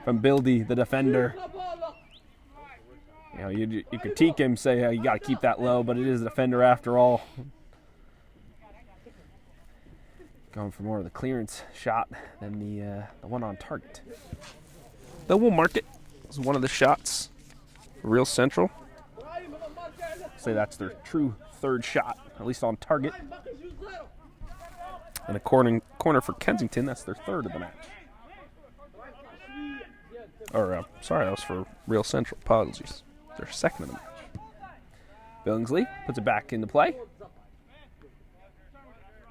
from Bildy, the defender. You know, you critique him, say you got to keep that low, but it is a defender after all. Going for more of the clearance shot than the one on target. Though we'll mark it as one of the shots for Real Central. Say that's their true third shot, at least on target. And a corner for Kensington, that's their third of the match. Or, sorry, that was for Real Central. Apologies. Their second of the match. Billingsley puts it back into play.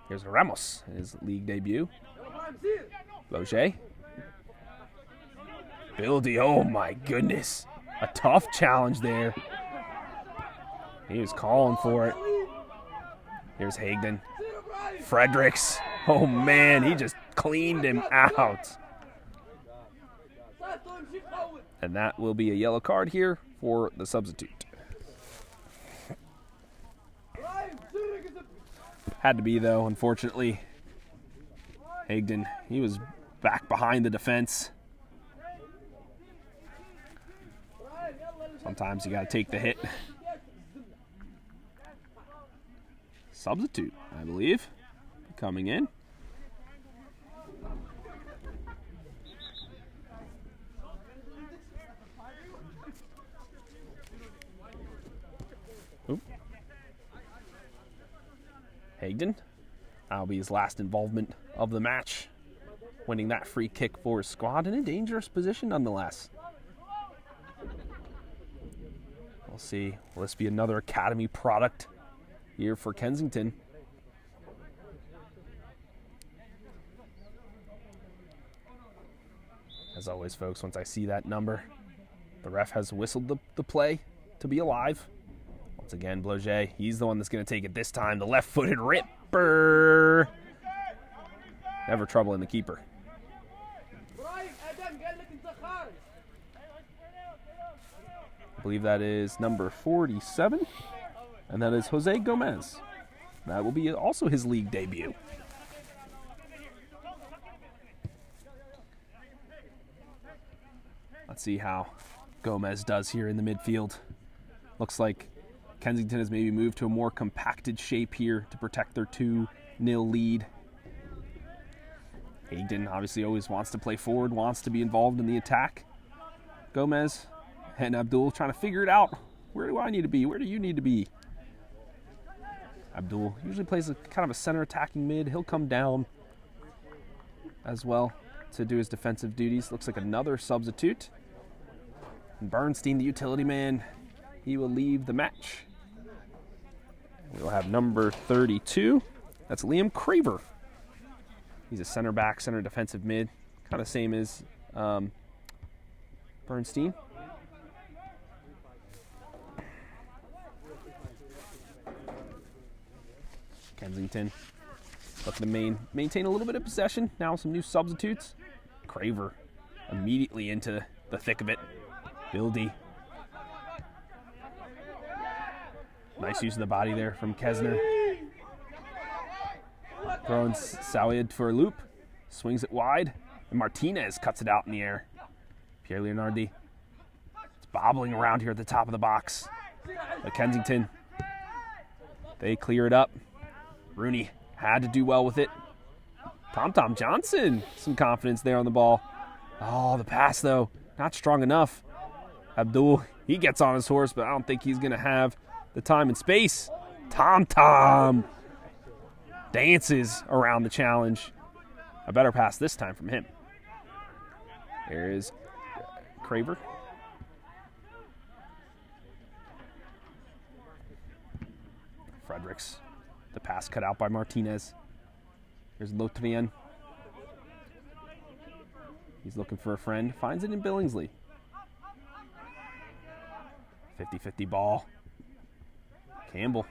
Here's Ramos, his league debut. Loge. Bildy, oh my goodness. A tough challenge there. He was calling for it. Here's Hagden. Fredericks. Oh man, he just cleaned him out. And that will be a yellow card here for the substitute. Had to be, though, unfortunately. Hagden, he was back behind the defense. Sometimes you got to take the hit. Substitute, I believe, coming in. Oop. Hagden, that'll be his last involvement of the match, winning that free kick for his squad in a dangerous position nonetheless. We'll see. Will this be another academy product here for Kensington? As always, folks, once I see that number, the ref has whistled the play to be alive. Once again, Bloget, he's the one that's going to take it this time. The left-footed ripper. Never troubling the keeper. I believe that is number 47, and that is Jose Gomez. That will be also his league debut. Let's see how Gomez does here in the midfield. Looks like Kensington has maybe moved to a more compacted shape here to protect their 2-0 lead. Hagden obviously always wants to play forward, wants to be involved in the attack. Gomez and Abdul trying to figure it out. Where do I need to be? Where do you need to be? Abdul usually plays a kind of a center attacking mid. He'll come down as well to do his defensive duties. Looks like another substitute. And Bernstein, the utility man, he will leave the match. We'll have number 32. That's Liam Craver. He's a center back, center defensive mid. Kind of same as Bernstein. Kensington looking to maintain a little bit of possession. Now some new substitutes. Craver immediately into the thick of it. Bildy. Nice use of the body there from Kesner. Throwing Sawyed for a loop. Swings it wide. And Martinez cuts it out in the air. Pierre Leonardi. It's bobbling around here at the top of the box. But Kensington, they clear it up. Rooney had to do well with it. Tom Johnson, some confidence there on the ball. Oh, the pass, though, not strong enough. Abdul, he gets on his horse, but I don't think he's going to have the time and space. Tom dances around the challenge. A better pass this time from him. There is Craver. Fredericks. The pass cut out by Martinez. Here's Lotrian. He's looking for a friend. Finds it in Billingsley. 50-50 ball. Campbell.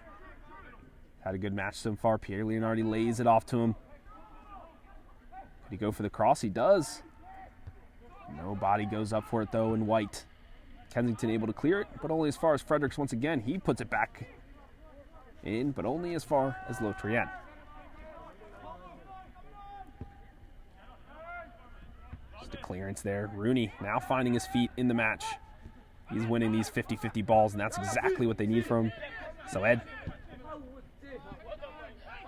Had a good match so far. Pierre Leonardi lays it off to him. Could he go for the cross? He does. No body goes up for it, though, in white. Kensington able to clear it, but only as far as Fredericks once again. He puts it back in, but only as far as Lotrian. Just a clearance there. Rooney now finding his feet in the match. He's winning these 50-50 balls, and that's exactly what they need from him. So Ed.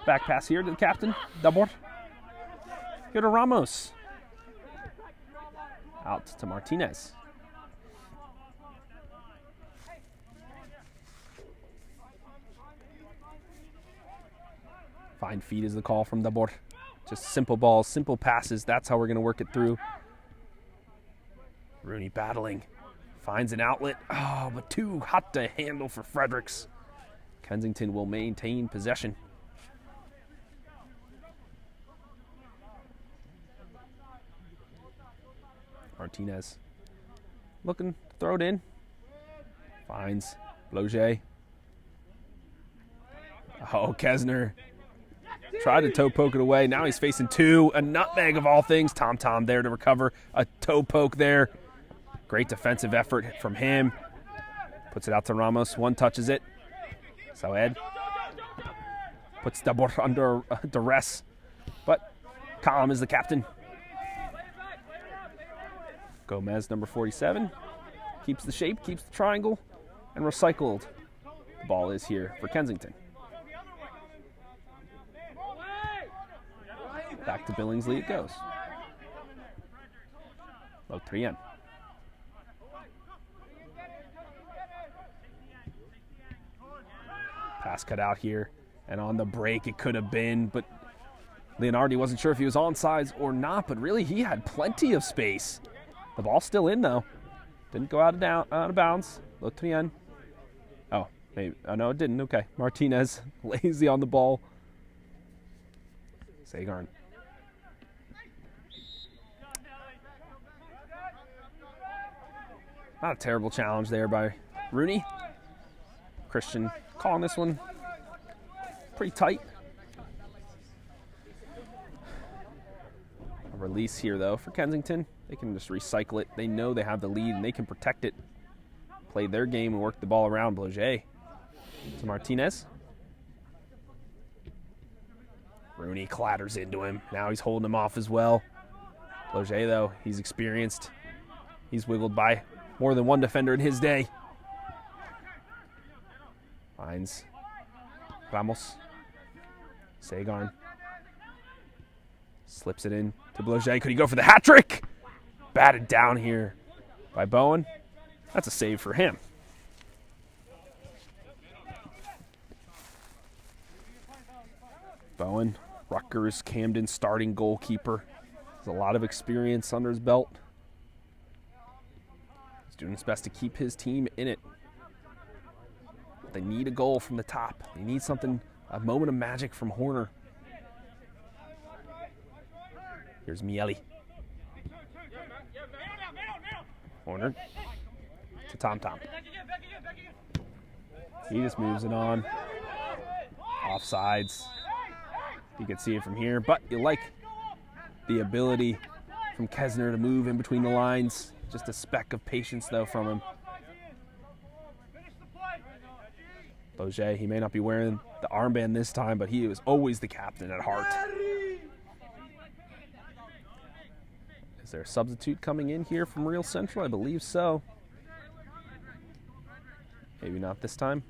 Back pass here to the captain, Dabor. Here to Ramos. Out to Martinez. Fine feet is the call from Dabor. Just simple balls, simple passes. That's how we're going to work it through. Rooney battling. Finds an outlet. Oh, but too hot to handle for Fredericks. Kensington will maintain possession. Martinez looking to throw it in. Finds Bloget. Oh, Kesner tried to toe poke it away. Now he's facing two. A nutmeg of all things. Tom there to recover. A toe poke there. Great defensive effort from him. Puts it out to Ramos. One touches it. So Ed puts Dabor under duress. But Column is the captain. Gomez, number 47, keeps the shape, keeps the triangle, and recycled. The ball is here for Kensington. Back to Billingsley it goes. Low 3N. Pass cut out here, and on the break it could have been, but Leonardi wasn't sure if he was onside or not, but really he had plenty of space. The ball's still in though. Didn't go out of bounds. Low 3N. Oh, maybe. Oh no, it didn't. Okay. Martinez lazy on the ball. Sagarn. Not a terrible challenge there by Rooney. Christian calling this one pretty tight. A release here though for Kensington. They can just recycle it. They know they have the lead and they can protect it. Play their game and work the ball around. Bloget to Martinez. Rooney clatters into him. Now he's holding him off as well. Bloget though, he's experienced. He's wiggled by more than one defender in his day. Finds Ramos. Sagarn. Slips it in to Bloget. Could he go for the hat trick? Batted down here by Bowen. That's a save for him. Bowen, Rutgers, Camden starting goalkeeper. Has a lot of experience under his belt. He's doing his best to keep his team in it. They need a goal from the top. They need something, a moment of magic from Horner. Here's Miele. Horner to Tom. He just moves it on. Offsides. You can see it from here, but you like the ability from Kesner to move in between the lines. Just a speck of patience, though, from him. Bloget, he may not be wearing the armband this time, but he was always the captain at heart. Is there a substitute coming in here from Real Central? I believe so. Maybe not this time.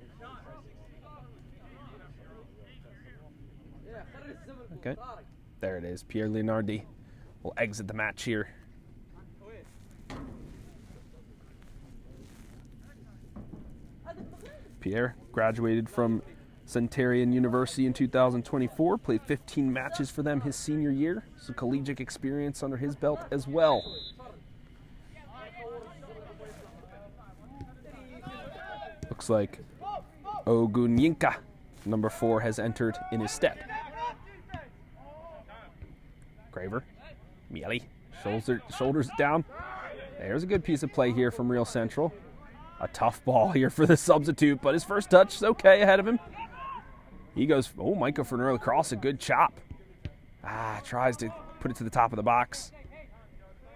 Okay, there it is. Pierre Leonardi will exit the match here. Pierre graduated from Centurion University in 2024, played 15 matches for them his senior year. Some collegiate experience under his belt as well. Looks like Ogunyinka, number 4, has entered in his stead. Graver, Miele, shoulders down. There's a good piece of play here from Real Central. A tough ball here for the substitute, but his first touch is okay ahead of him. He goes, oh, might go for an early cross, a good chop. Tries to put it to the top of the box.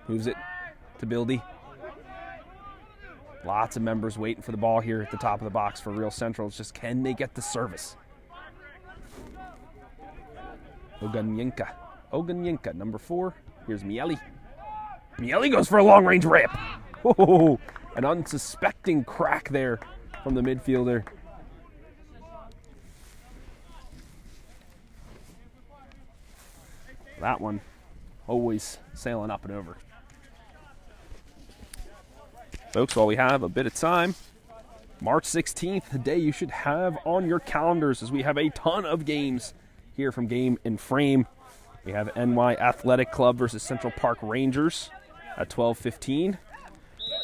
Moves it to Bildy. Lots of members waiting for the ball here at the top of the box for Real Central. It's just, can they get the service? Ogunyinka, number 4. Here's Miele. Miele goes for a long-range rip. Oh, an unsuspecting crack there from the midfielder. That one always sailing up and over. Folks, while we have a bit of time, March 16th, the day you should have on your calendars, as we have a ton of games here from Game and Frame. We have NY Athletic Club versus Central Park Rangers at 12:15,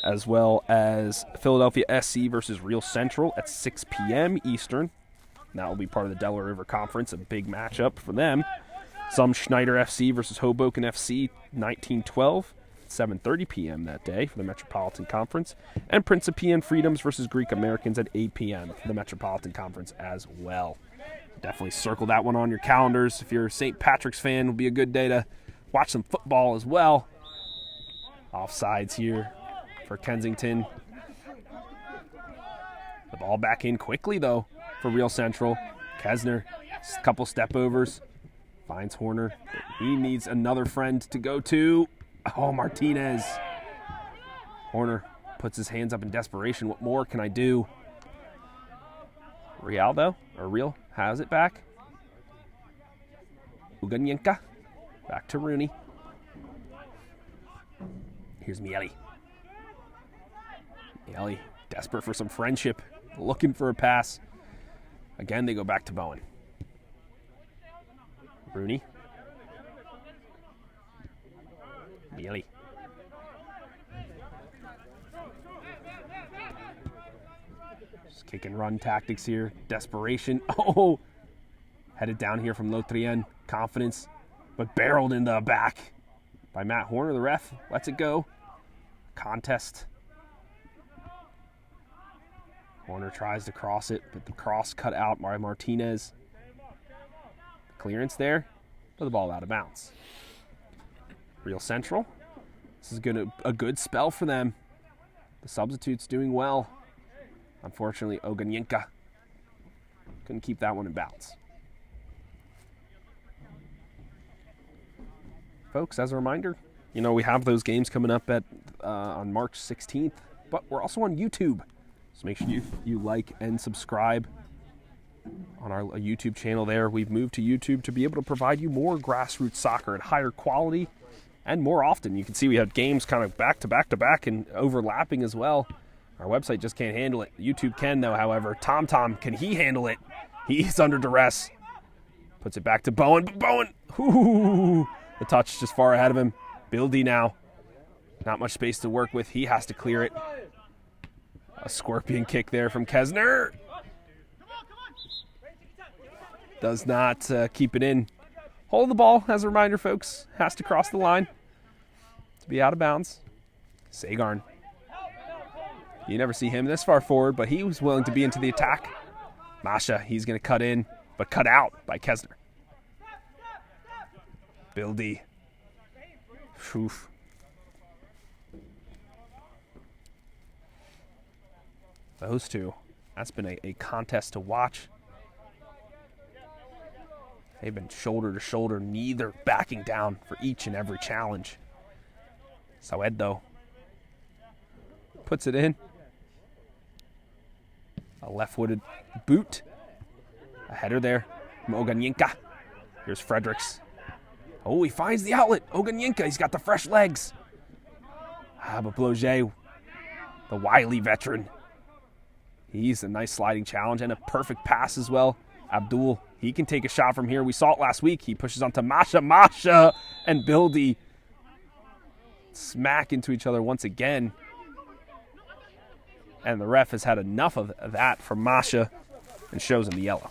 as well as Philadelphia SC versus Real Central at 6 p.m. Eastern. That will be part of the Delaware River Conference, a big matchup for them. Some Schneider FC versus Hoboken FC, 1912, 7:30 p.m. that day for the Metropolitan Conference. And Principe and Freedoms versus Greek Americans at 8 p.m. for the Metropolitan Conference as well. Definitely circle that one on your calendars. If you're a St. Patrick's fan, it'll be a good day to watch some football as well. Offsides here for Kensington. The ball back in quickly, though, for Real Central. Kesner, a couple step overs. Finds Horner. He needs another friend to go to. Oh, Martinez. Horner puts his hands up in desperation. What more can I do? Real has it back. Uganyenka. Back to Rooney. Here's Miele. Miele, desperate for some friendship, looking for a pass. Again, they go back to Bowen. Rooney. Miele. Just kick and run tactics here. Desperation. Oh! Headed down here from Lotrien. Confidence, but barreled in the back by Matt Horner. The ref lets it go. Contest. Horner tries to cross it, but the cross cut out by Martinez. Clearance there, but the ball out of bounds. Real Central. This is a good spell for them. The substitutes doing well. Unfortunately, Oganyenka couldn't keep that one in bounds. Folks, as a reminder, we have those games coming up on March 16th, but we're also on YouTube. So make sure you like and subscribe on our YouTube channel there. We've moved to YouTube to be able to provide you more grassroots soccer at higher quality and more often. You can see we have games kind of back to back to back and overlapping as well. Our website just can't handle it. YouTube can, though, however. Tom, can he handle it? He's under duress. Puts it back to Bowen. But Bowen, the touch just far ahead of him. Bildy now. Not much space to work with. He has to clear it. A scorpion kick there from Kesner. Does not keep it in. Hold the ball, as a reminder, folks. Has to cross the line to be out of bounds. Sagarn. You never see him this far forward, but he was willing to be into the attack. Masha, he's going to cut in, but cut out by Kesner. Bildy. Oof. Those two. That's been a contest to watch. They've been shoulder to shoulder, neither backing down for each and every challenge. Sawedo puts it in. A left-footed boot. A header there from Oganyenka. Here's Fredericks. Oh, he finds the outlet. Oganyenka, he's got the fresh legs. But Bloget, the wily veteran. He's a nice sliding challenge and a perfect pass as well. Abdul, he can take a shot from here. We saw it last week. He pushes onto Masha. Masha and Bildy smack into each other once again. And the ref has had enough of that from Masha and shows him the yellow.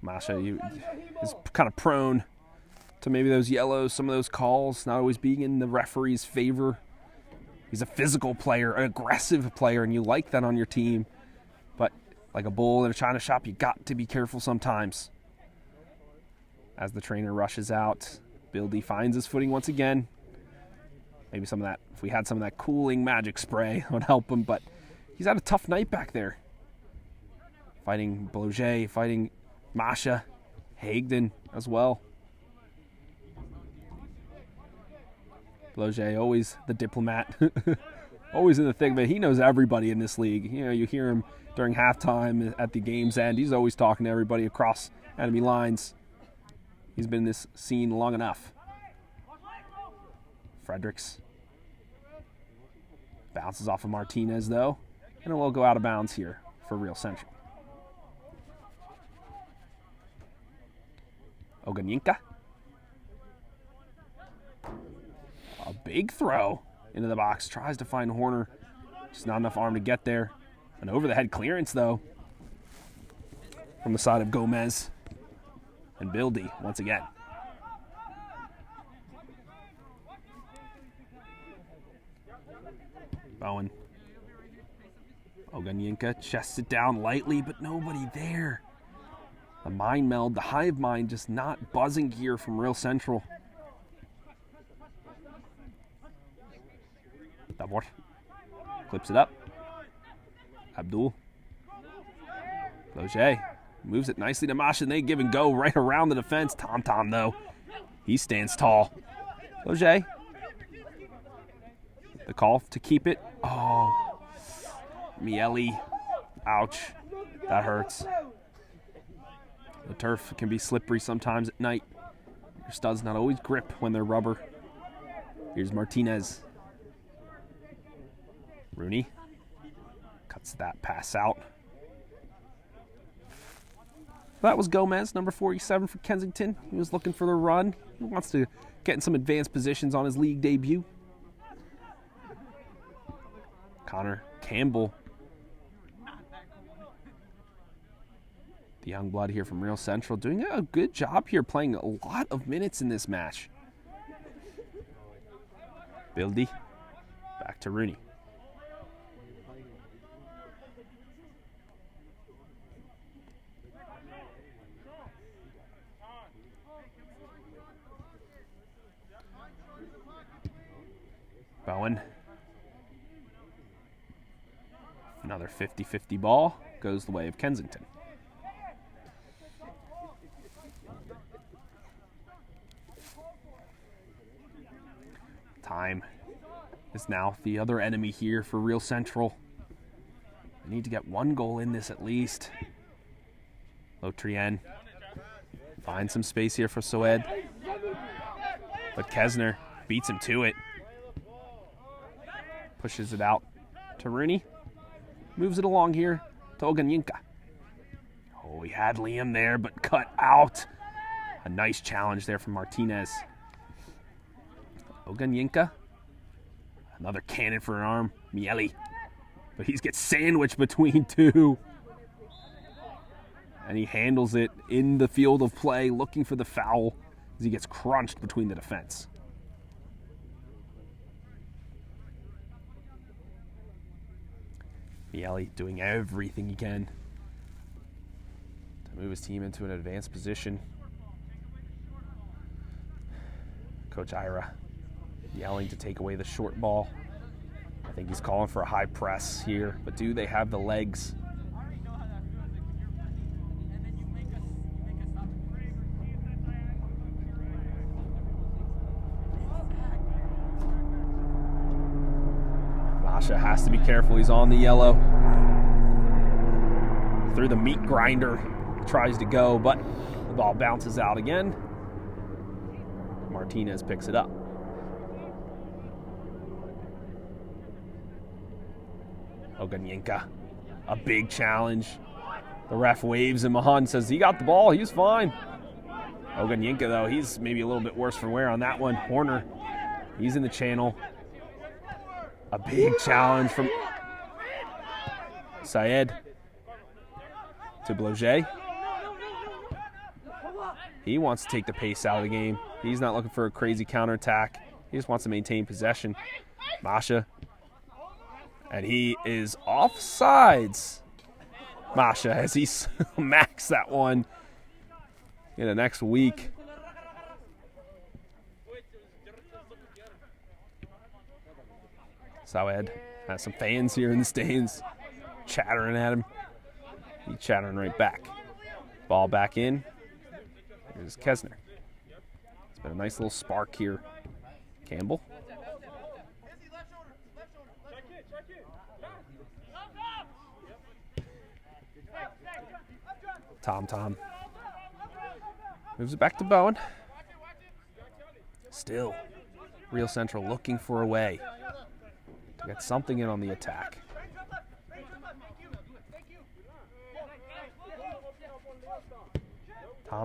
Masha is kind of prone to maybe those yellows, some of those calls, not always being in the referee's favor. He's a physical player, an aggressive player, and you like that on your team. But like a bull in a china shop, you got to be careful sometimes. As the trainer rushes out, Bildy finds his footing once again. Maybe some of that, if we had some of that cooling magic spray, would help him, but he's had a tough night back there. Fighting Bloget, fighting Masha, Hagden as well. Bloget, always the diplomat, always in the thick of it. He knows everybody in this league. You hear him during halftime at the game's end. He's always talking to everybody across enemy lines. He's been in this scene long enough. Fredericks bounces off of Martinez, though, and it will go out of bounds here for Real Central. Oganyenka. A big throw into the box. Tries to find Horner. Just not enough arm to get there. An over-the-head clearance, though, from the side of Gomez. And Bildy once again. Bowen. Oganyenka chests it down lightly, but nobody there. The mind meld, the hive mind, just not buzzing here from Real Central. Davor clips it up. Abdul. Loge moves it nicely to Masha, and they give and go right around the defense. Tom, though, he stands tall. Loge. The call to keep it. Oh, Miele. Ouch. That hurts. The turf can be slippery sometimes at night. Your studs not always grip when they're rubber. Here's Martinez. Rooney cuts that pass out. That was Gomez, number 47 for Kensington. He was looking for the run. He wants to get in some advanced positions on his league debut. Connor Campbell, the young blood here from Real Central, doing a good job here, playing a lot of minutes in this match. Bildy, back to Rooney. Bowen. Another 50-50 ball goes the way of Kensington. Time is now the other enemy here for Real Central. They need to get one goal in this at least. Lotrien finds some space here for Soed, but Kesner beats him to it. Pushes it out to Rooney. Moves it along here to Oganyinka. Oh, he had Liam there, but cut out. A nice challenge there from Martinez. Oganyinka. Another cannon for an arm. Miele. But he gets sandwiched between two. And he handles it in the field of play, looking for the foul as he gets crunched between the defense. Miele doing everything he can to move his team into an advanced position. Coach Ira yelling to take away the short ball. I think he's calling for a high press here, but do they have the legs? Masha has to be careful. He's on the yellow. Through the meat grinder. Tries to go, but the ball bounces out again. Martinez picks it up. Oganyinka. A big challenge. The ref waves him on, says he got the ball. He was fine. Oganyinka, though, he's maybe a little bit worse for wear on that one. Horner, he's in the channel. A big challenge from Syed to Bloget. He wants to take the pace out of the game. He's not looking for a crazy counterattack. He just wants to maintain possession. Masha. And he is offsides. Masha, as he smacks that one in the next week. Sawed has some fans here in the stands chattering at him. He's chattering right back. Ball back in. Here's Kesner. It's been a nice little spark here. Campbell. Tom. Moves it back to Bowen. Still, Real Central looking for a way to get something in on the attack.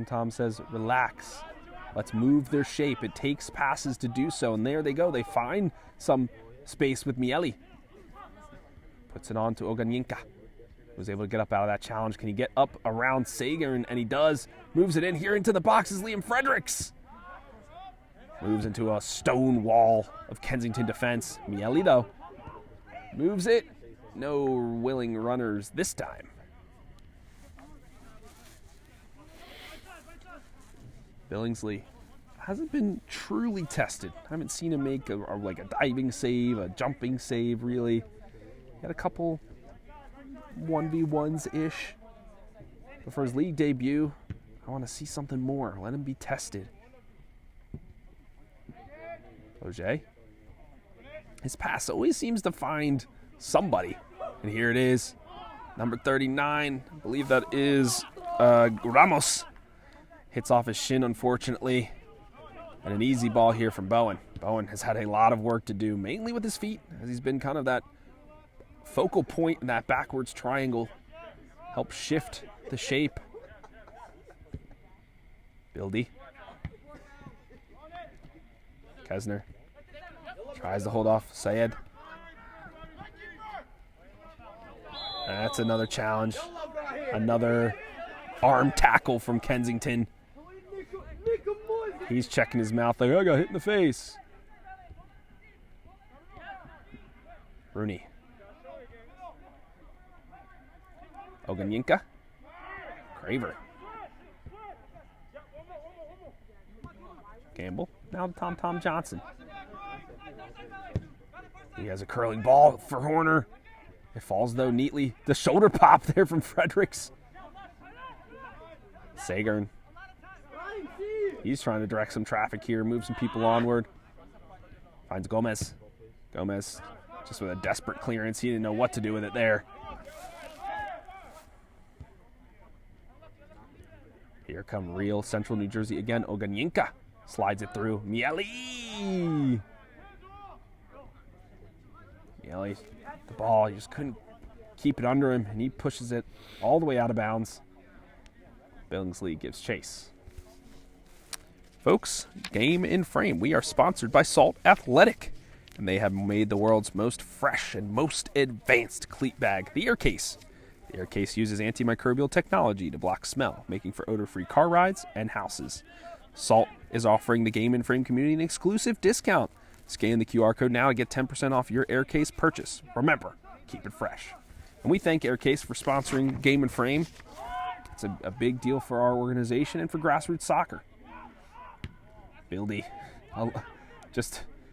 Tom says, relax. Let's move their shape. It takes passes to do so. And there they go. They find some space with Miele. Puts it on to Oganyinka. Was able to get up out of that challenge. Can he get up around Sager? And he does. Moves it in here into the box is Liam Fredericks. Moves into a stone wall of Kensington defense. Miele, though, moves it. No willing runners this time. Billingsley hasn't been truly tested. I haven't seen him make like a diving save, a jumping save, really. Had a couple 1v1s-ish. But for his league debut, I want to see something more. Let him be tested. Oje. His pass always seems to find somebody. And here it is. Number 39. I believe that is Ramos. Hits off his shin, unfortunately. And an easy ball here from Bowen. Bowen has had a lot of work to do, mainly with his feet, as he's been kind of that focal point in that backwards triangle. Help shift the shape. Bildy. Kesner tries to hold off Syed. That's another challenge. Another arm tackle from Kensington. He's checking his mouth like, I got hit in the face. Rooney. Oganyinka. Craver. Campbell. Now Tom Johnson. He has a curling ball for Horner. It falls, though, neatly. The shoulder pop there from Fredericks. Sagern. He's trying to direct some traffic here, move some people onward. Finds Gomez. Gomez just with a desperate clearance. He didn't know what to do with it there. Here come real Central New Jersey again. Oganyinka slides it through. Miele. Miele, the ball, he just couldn't keep it under him, and he pushes it all the way out of bounds. Billingsley gives chase. Folks, Game in Frame. We are sponsored by Salt Athletic, and they have made the world's most fresh and most advanced cleat bag, the Air Case. The Air Case uses antimicrobial technology to block smell, making for odor-free car rides and houses. Salt is offering the Game in Frame community an exclusive discount. Scan the QR code now to get 10% off your Air Case purchase. Remember, keep it fresh. And we thank Air Case for sponsoring Game in Frame. It's a big deal for our organization and for grassroots soccer. Bildy,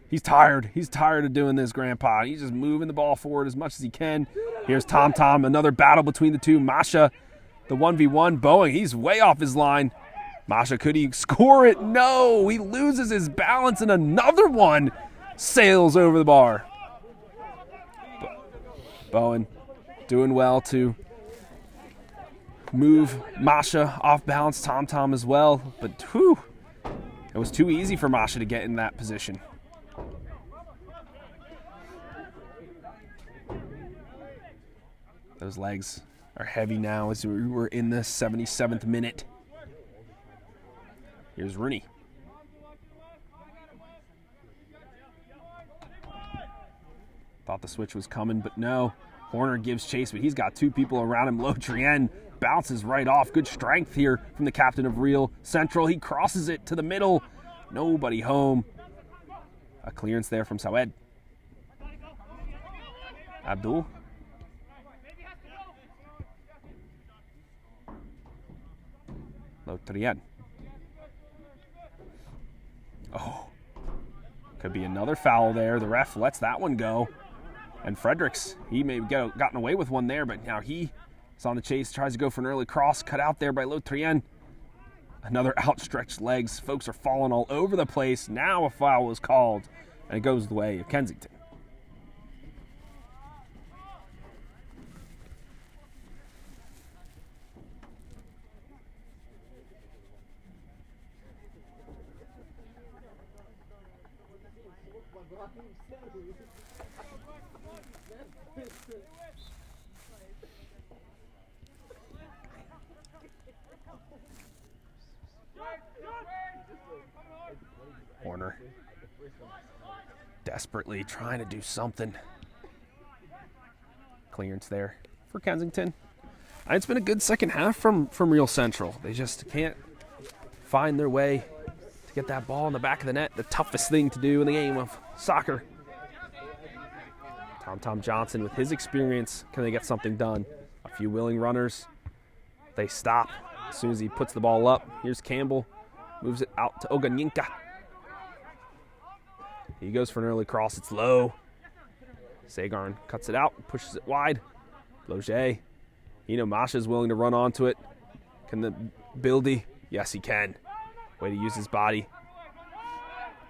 he's tired. He's tired of doing this, Grandpa. He's just moving the ball forward as much as he can. Here's Tom. Another battle between the two. Masha, the 1v1. Boeing, he's way off his line. Masha, could he score it? No, he loses his balance, and another one sails over the bar. Bowen doing well to move Masha off balance. Tom as well, but whew, it was too easy for Masha to get in that position. Those legs are heavy now as we're in the 77th minute. Here's Rooney. Thought the switch was coming, but no. Horner gives chase, but he's got two people around him. Lotrien bounces right off. Good strength here from the captain of Real Central. He crosses it to the middle. Nobody home. A clearance there from Sawed. Abdul. Lotrien. Oh, could be another foul there. The ref lets that one go. And Fredericks, he may have gotten away with one there, but now he is on the chase, tries to go for an early cross, cut out there by Lotrien. Another outstretched legs. Folks are falling all over the place. Now a foul was called, and it goes the way of Kensington. Horner desperately trying to do something. Clearance there for Kensington. It's been a good second half from Real Central. They just can't find their way to get that ball in the back of the net. The toughest thing to do in the game of soccer. Tom Johnson, with his experience, can they get something done? A few willing runners. They stop as soon as he puts the ball up. Here's Campbell. Moves it out to Oganyinka. He goes for an early cross. It's low. Sagarn cuts it out, pushes it wide. Bloget. Masha's willing to run onto it. Can the Buildy? Yes, he can. Way to use his body.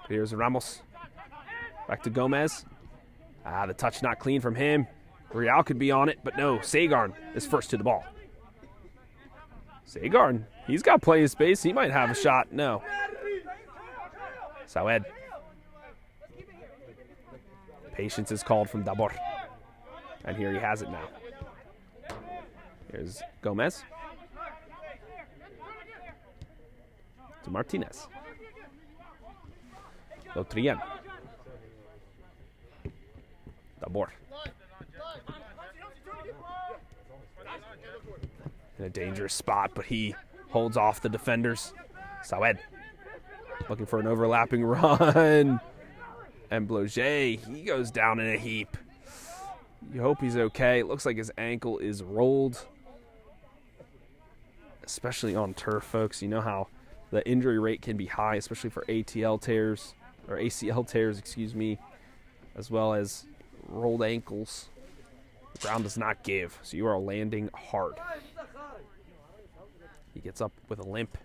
Here's Ramos. Back to Gomez. The touch not clean from him. Real could be on it, but no. Sagarn is first to the ball. Sagarn, he's got plenty of space. He might have a shot. No. Sawed. Patience is called from Dabor. And here he has it now. Here's Gomez. To Martinez. Lotrien. Dabor. In a dangerous spot, but he holds off the defenders. Sawed. Looking for an overlapping run. And Bloget, he goes down in a heap. You hope he's okay. It looks like his ankle is rolled. Especially on turf, folks. You know how the injury rate can be high, especially for ACL tears, as well as rolled ankles. The ground does not give, so you are landing hard. He gets up with a limp.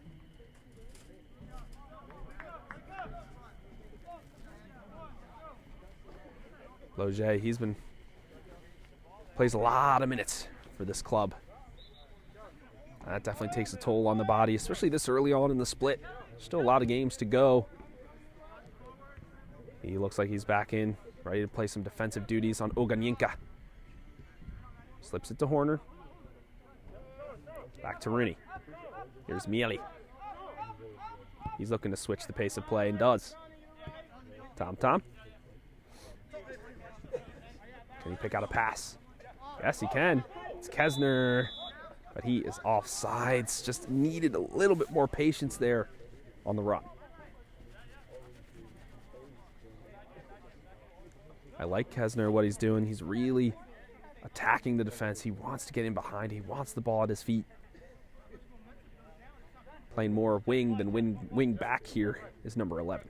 Bloget, plays a lot of minutes for this club. That definitely takes a toll on the body, especially this early on in the split. Still a lot of games to go. He looks like he's back in, ready to play some defensive duties on Oganyenka. Slips it to Horner. Back to Rooney. Here's Miele. He's looking to switch the pace of play and does. Tom. Can he pick out a pass? Yes, he can. It's Kesner. But he is offsides. Just needed a little bit more patience there on the run. I like Kesner, what he's doing. He's really attacking the defense. He wants to get in behind. He wants the ball at his feet. Playing more wing than wing back here is number 11.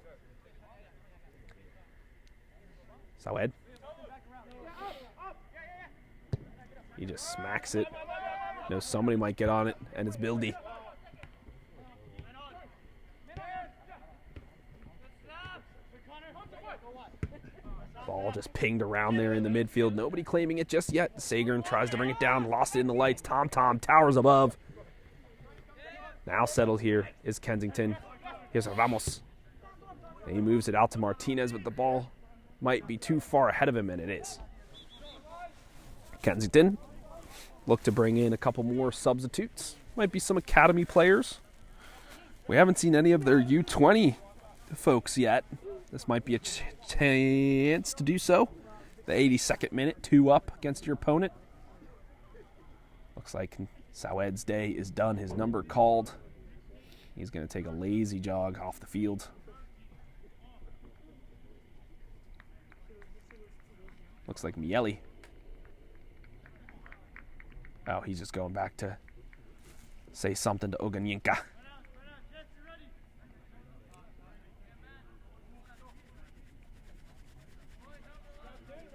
Sawed. He just smacks it. Knows somebody might get on it, and it's Buildy. Ball just pinged around there in the midfield. Nobody claiming it just yet. Sagarn tries to bring it down, lost it in the lights. Tom towers above. Now settled here is Kensington. Here's Ramos. And he moves it out to Martinez, but the ball might be too far ahead of him, and it is. Kensington look to bring in a couple more substitutes. Might be some academy players. We haven't seen any of their U20 folks yet. This might be a chance to do so. The 82nd minute, 2 up against your opponent. Looks like Sawad's day is done. His number called. He's going to take a lazy jog off the field. Looks like Miele. Oh, he's just going back to say something to Oganyenka.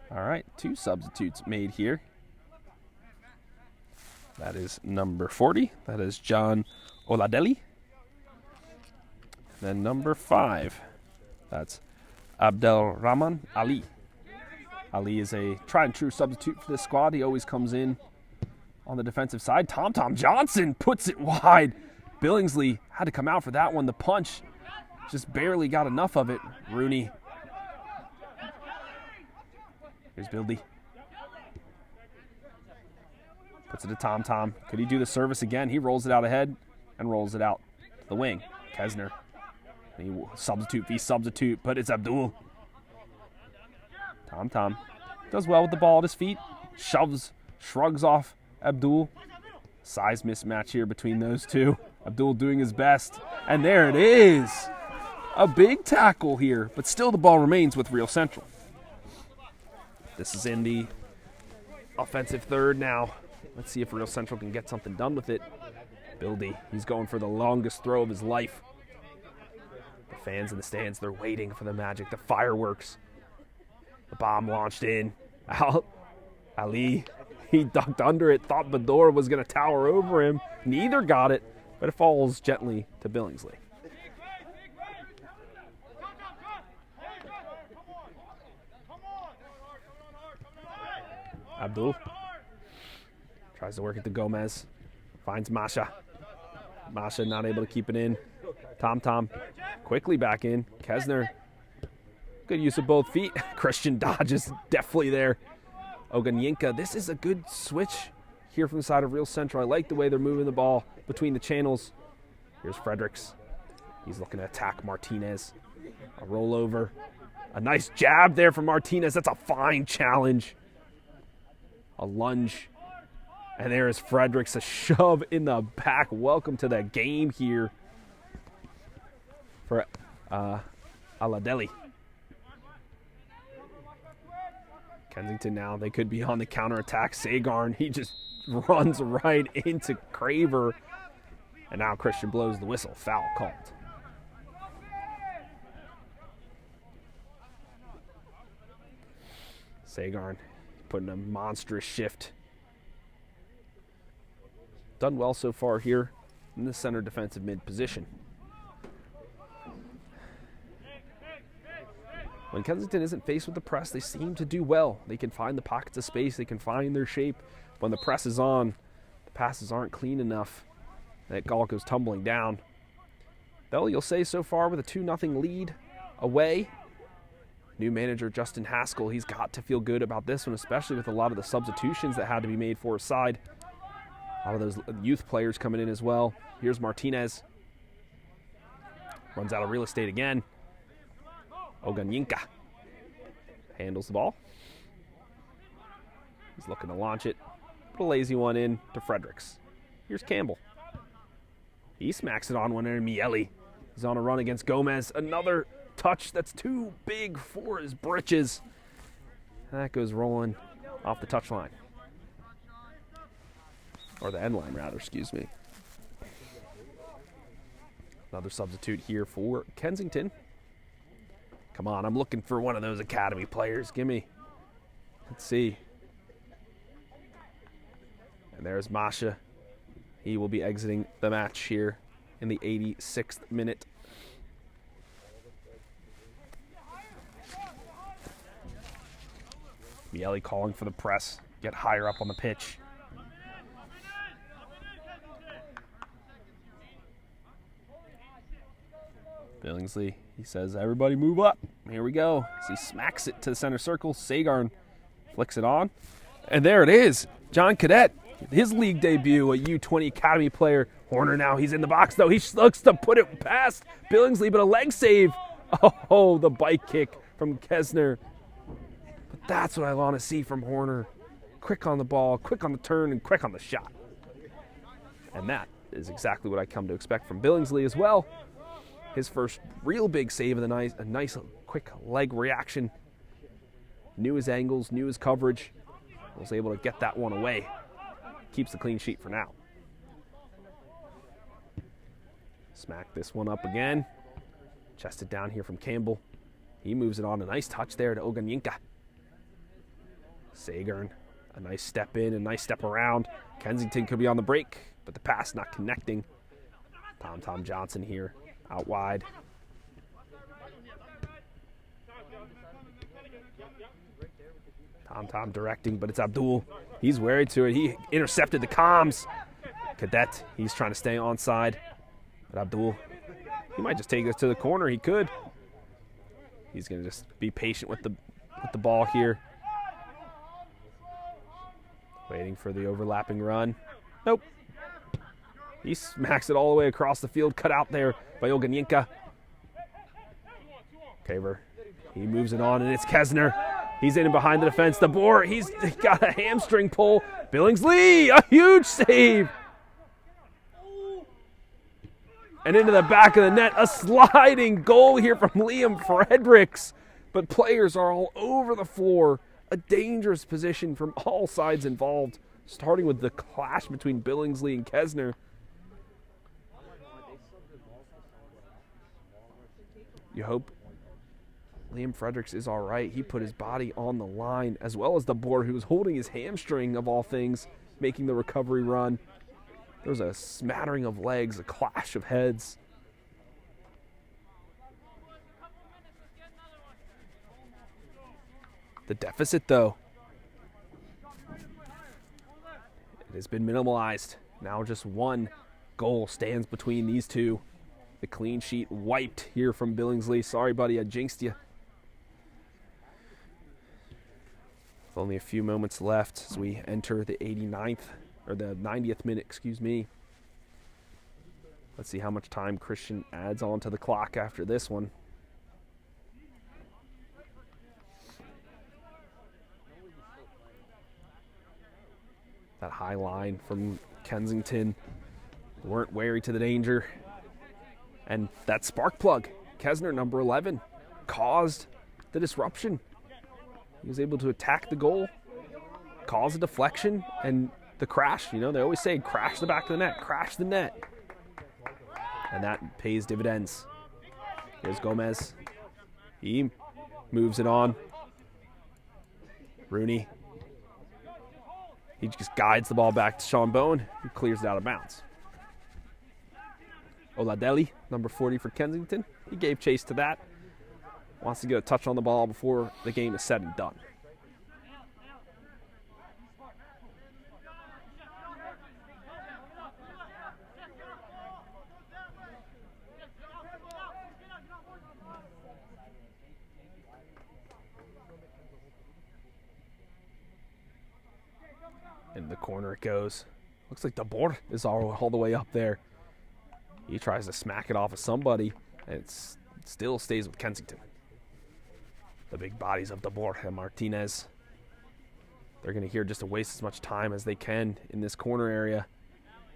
All right, 2 substitutes made here. That is number 40. That is John Oladeli. Then number 5. That's Abdelrahman Ali. Ali is a tried and true substitute for this squad. He always comes in on the defensive side. Tom Johnson puts it wide. Billingsley had to come out for that one. The punch just barely got enough of it. Rooney. Here's Buildy. Puts it to Tom. Could he do the service again? He rolls it out ahead and rolls it out to the wing. Kesner. He substitute v substitute, but it's Abdul. Tom does well with the ball at his feet. Shrugs off Abdul. Size mismatch here between those two. Abdul doing his best. And there it is. A big tackle here, but still the ball remains with Real Central. This is in the offensive third now. Let's see if Real Central can get something done with it. Buildy, he's going for the longest throw of his life. The Fans in the stands, they're waiting for the magic, the fireworks. The bomb launched in. Ali, he ducked under it, thought Bador was going to tower over him. Neither got it, but it falls gently to Billingsley. Abdul tries to work it to Gomez. Finds Masha. Masha not able to keep it in. Tom quickly back in. Kesner, good use of both feet. Christian dodges deftly there. Oganyinka, this is a good switch here from the side of Real Central. I like the way they're moving the ball between the channels. Here's Fredericks. He's looking to attack Martinez. A rollover. A nice jab there from Martinez. That's a fine challenge. A lunge. And there is Fredericks, a shove in the back. Welcome to the game here for Aladeli. Kensington now, they could be on the counterattack. Sagarn, he just runs right into Craver. And now Christian blows the whistle. Foul called. Sagarn putting a monstrous shift. Done well so far here in the center defensive mid position. When Kensington isn't faced with the press, they seem to do well. They can find the pockets of space. They can find their shape. When the press is on, the passes aren't clean enough. That ball goes tumbling down. Though you'll say so far with a 2-0 lead away, new manager Justin Haskell, he's got to feel good about this one, especially with a lot of the substitutions that had to be made for his side. A lot of those youth players coming in as well. Here's Martinez. Runs out of real estate again. Oganyinka handles the ball. He's looking to launch it. Put a lazy one in to Fredericks. Here's Campbell. He smacks it on one there. Miele is on a run against Gomez. Another touch that's too big for his britches. That goes rolling off the touchline. Or the end line, rather, excuse me. Another substitute here for Kensington. Come on, I'm looking for one of those academy players. Give me. Let's see. And there's Masha. He will be exiting the match here in the 86th minute. Miele calling for the press. Get higher up on the pitch. Billingsley, he says, everybody move up. Here we go. As he smacks it to the center circle. Sagarn flicks it on. And there it is. John Cadet, his league debut, a U20 Academy player. Horner now, he's in the box, though. He looks to put it past Billingsley, but a leg save. Oh, the bike kick from Kesner. But that's what I want to see from Horner. Quick on the ball, quick on the turn, and quick on the shot. And that is exactly what I come to expect from Billingsley as well. His first real big save of the night, a nice quick leg reaction. Knew his angles, knew his coverage. Was able to get that one away. Keeps the clean sheet for now. Smack this one up again. Chested down here from Campbell. He moves it on. A nice touch there to Oganyinka. Sagarn, a nice step in, a nice step around. Kensington could be on the break, but the pass not connecting. Tom Johnson here. Out wide. Tom directing, but it's Abdul. He's wary to it. He intercepted the comms. Cadet, he's trying to stay onside. But Abdul, he might just take this to the corner. He could. He's going to just be patient with the ball here. Waiting for the overlapping run. Nope. He smacks it all the way across the field. Cut out there by Oganyinka. Caver, he moves it on, and it's Kesner. He's in and behind the defense. The Boar, he's got a hamstring pull. Billingsley, a huge save. And into the back of the net, a sliding goal here from Liam Fredericks. But players are all over the floor. A dangerous position from all sides involved, starting with the clash between Billingsley and Kesner. You hope Liam Fredericks is all right. He put his body on the line, as well as DeBoer, who was holding his hamstring, of all things, making the recovery run. There was a smattering of legs, a clash of heads. The deficit, though, it has been minimalized. Now just one goal stands between these two. The clean sheet wiped here from Billingsley. Sorry, buddy, I jinxed you. With only a few moments left as we enter the 90th minute, excuse me. Let's see how much time Christian adds on to the clock after this one. That high line from Kensington. Weren't wary to the danger. And that spark plug, Kesner, number 11, caused the disruption. He was able to attack the goal, cause a deflection, and the crash. You know, they always say, crash the back of the net, crash the net. And that pays dividends. Here's Gomez. He moves it on. Rooney. He just guides the ball back to Sean Bowen, who clears it out of bounds. Oladeli, number 40 for Kensington. He gave chase to that. Wants to get a touch on the ball before the game is said and done. In the corner it goes. Looks like DeBoer is all the way up there. He tries to smack it off of somebody, and it still stays with Kensington. The big bodies of DeBoer and Martinez. They're going to here just to waste as much time as they can in this corner area.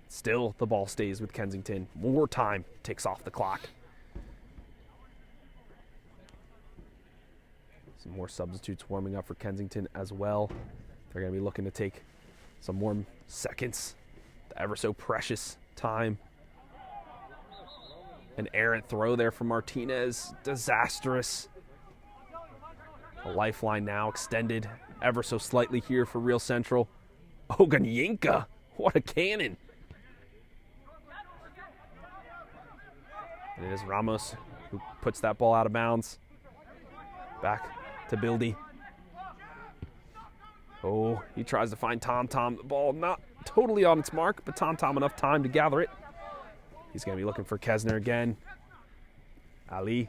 Still, the ball stays with Kensington. More time ticks off the clock. Some more substitutes warming up for Kensington as well. They're going to be looking to take some more seconds. The ever so precious time. An errant throw there from Martinez. Disastrous. A lifeline now extended ever so slightly here for Real Central. Oganyinka. What a cannon. And it is Ramos who puts that ball out of bounds. Back to Bildy. Oh, he tries to find Tom. The ball not totally on its mark, but Tom enough time to gather it. He's going to be looking for Kesner again. Ali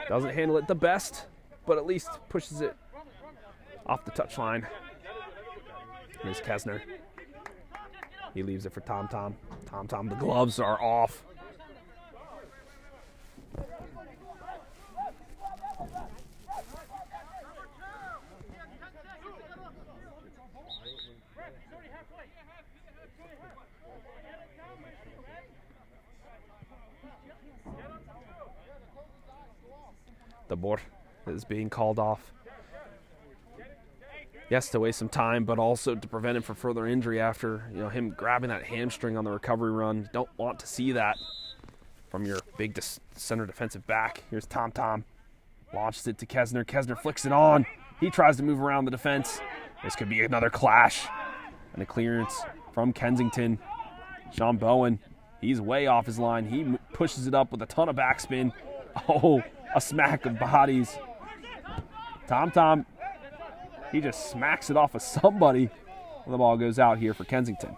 doesn't handle it the best, but at least pushes it off the touchline. Here's Kesner. He leaves it for Tom. The gloves are off. DeBoer is being called off. Yes, to waste some time, but also to prevent him from further injury after him grabbing that hamstring on the recovery run. You don't want to see that from your big center defensive back. Here's Tom. Launches it to Kesner. Kesner flicks it on. He tries to move around the defense. This could be another clash. And a clearance from Kensington. Sean Bowen, he's way off his line. He pushes it up with a ton of backspin. Oh, a smack of bodies. Tom, he just smacks it off of somebody. And the ball goes out here for Kensington.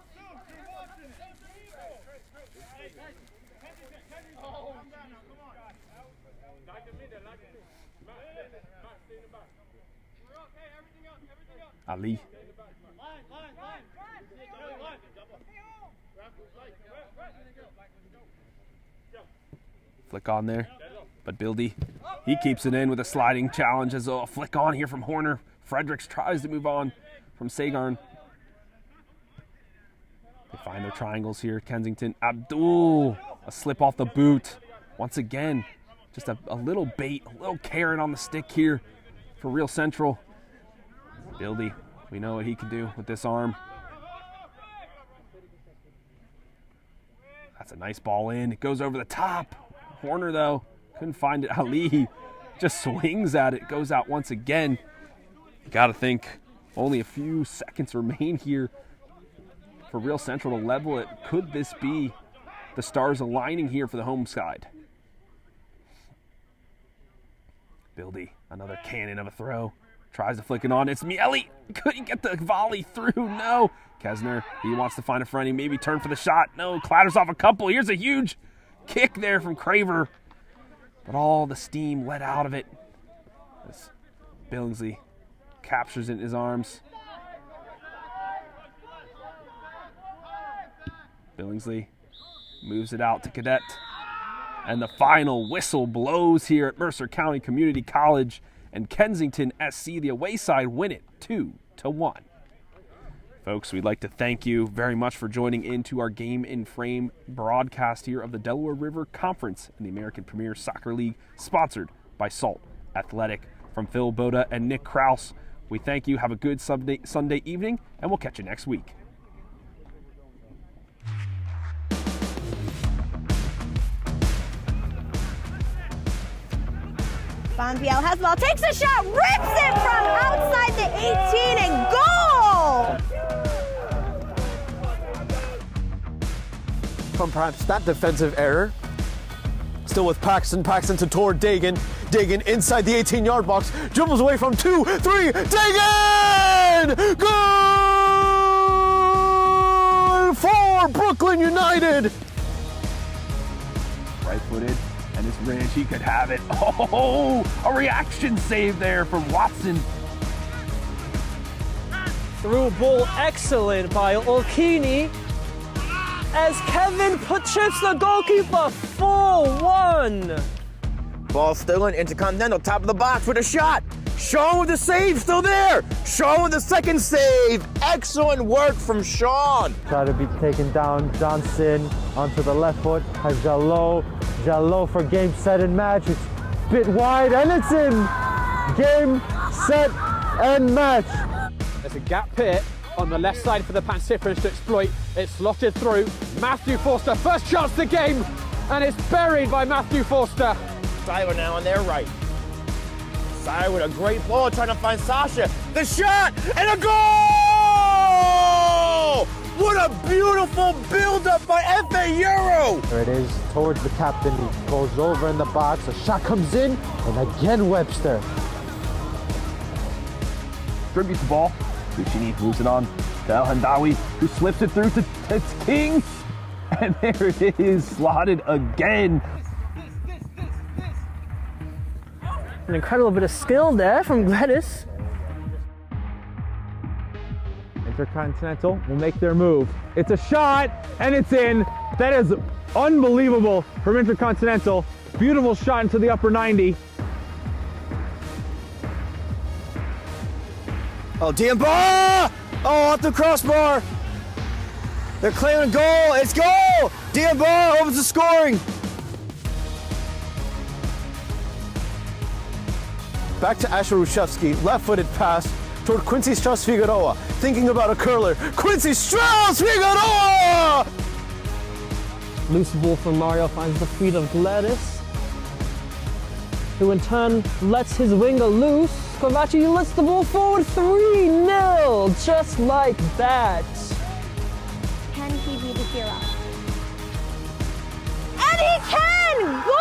Ali. Flick on there. But Bildy, he keeps it in with a sliding challenge as a flick on here from Horner. Fredericks tries to move on from Sagarn. They find their triangles here. Kensington. Abdul, a slip off the boot. Once again, just a little bait, a little carrot on the stick here for Real Central. Bildy, we know what he can do with this arm. That's a nice ball in. It goes over the top. corner, though. Couldn't find it. Ali just swings at it. Goes out once again. You got to think only a few seconds remain here for Real Central to level it. Could this be the stars aligning here for the home side? Bildy, another cannon of a throw. Tries to flick it on. It's Miele. Couldn't get the volley through. No. Kesner, he wants to find a friend. He maybe turn for the shot. No, clatters off a couple. Here's a huge kick there from Craver. But all the steam let out of it as Billingsley captures it in his arms. Billingsley moves it out to Cadet. And the final whistle blows here at Mercer County Community College, and Kensington SC, the away side, win it 2-1. Folks, we'd like to thank you very much for joining into our Game in Frame broadcast here of the Delaware River Conference in the American Premier Soccer League, sponsored by Salt Athletic. From Phil Boda and Nick Kraus, we thank you. Have a good Sunday evening, and we'll catch you next week. Bonfiel has the ball, takes a shot, rips it from outside the 18 and goal! From perhaps that defensive error. Still with Paxton. Paxton to toward Dagan. Dagan inside the 18-yard box. Dribbles away from 2, 3. Dagan! Goal for Brooklyn United! Right-footed, and it's Ranch. He could have it. Oh, a reaction save there from Watson. Through ball excellent by Olkini as Kevin chips the goalkeeper 4-1. Ball still in, Intercontinental, top of the box with a shot. Sean with the save, still there. Sean with the second save. Excellent work from Sean. Try to be taken down. Johnson onto the left foot. Has Jalot. Jalot for game, set, and match. It's bit wide, and it's in. Game, set, and match. There's a gap here on the left side for the Pacifians to exploit. It's slotted through. Matthew Forster, first chance of the game, and it's buried by Matthew Forster. Tyler now on their right. Sire with a great ball, trying to find Sasha. The shot, and a goal! What a beautiful build-up by F.A. Euro! There it is, towards the captain. He goes over in the box. A shot comes in, and again Webster. Distributes the ball. Buccini moves it on to El Handawi, who slips it through to King. And there it is, slotted again. An incredible bit of skill there from Gladys. Intercontinental will make their move. It's a shot, and it's in. That is unbelievable from Intercontinental. Beautiful shot into the upper 90. Oh, Diamba! Oh, off the crossbar. They're claiming a goal. It's goal! Diamba opens the scoring. Back to Asher Rushevsky, left-footed pass toward Quincy Strauss-Figueroa. Thinking about a curler. Quincy Strauss-Figueroa! Loose ball from Mario finds the feet of Gladys, who in turn lets his winger loose. Kovaci lets the ball forward 3-0, just like that. Can he be the hero? And he can! Goal!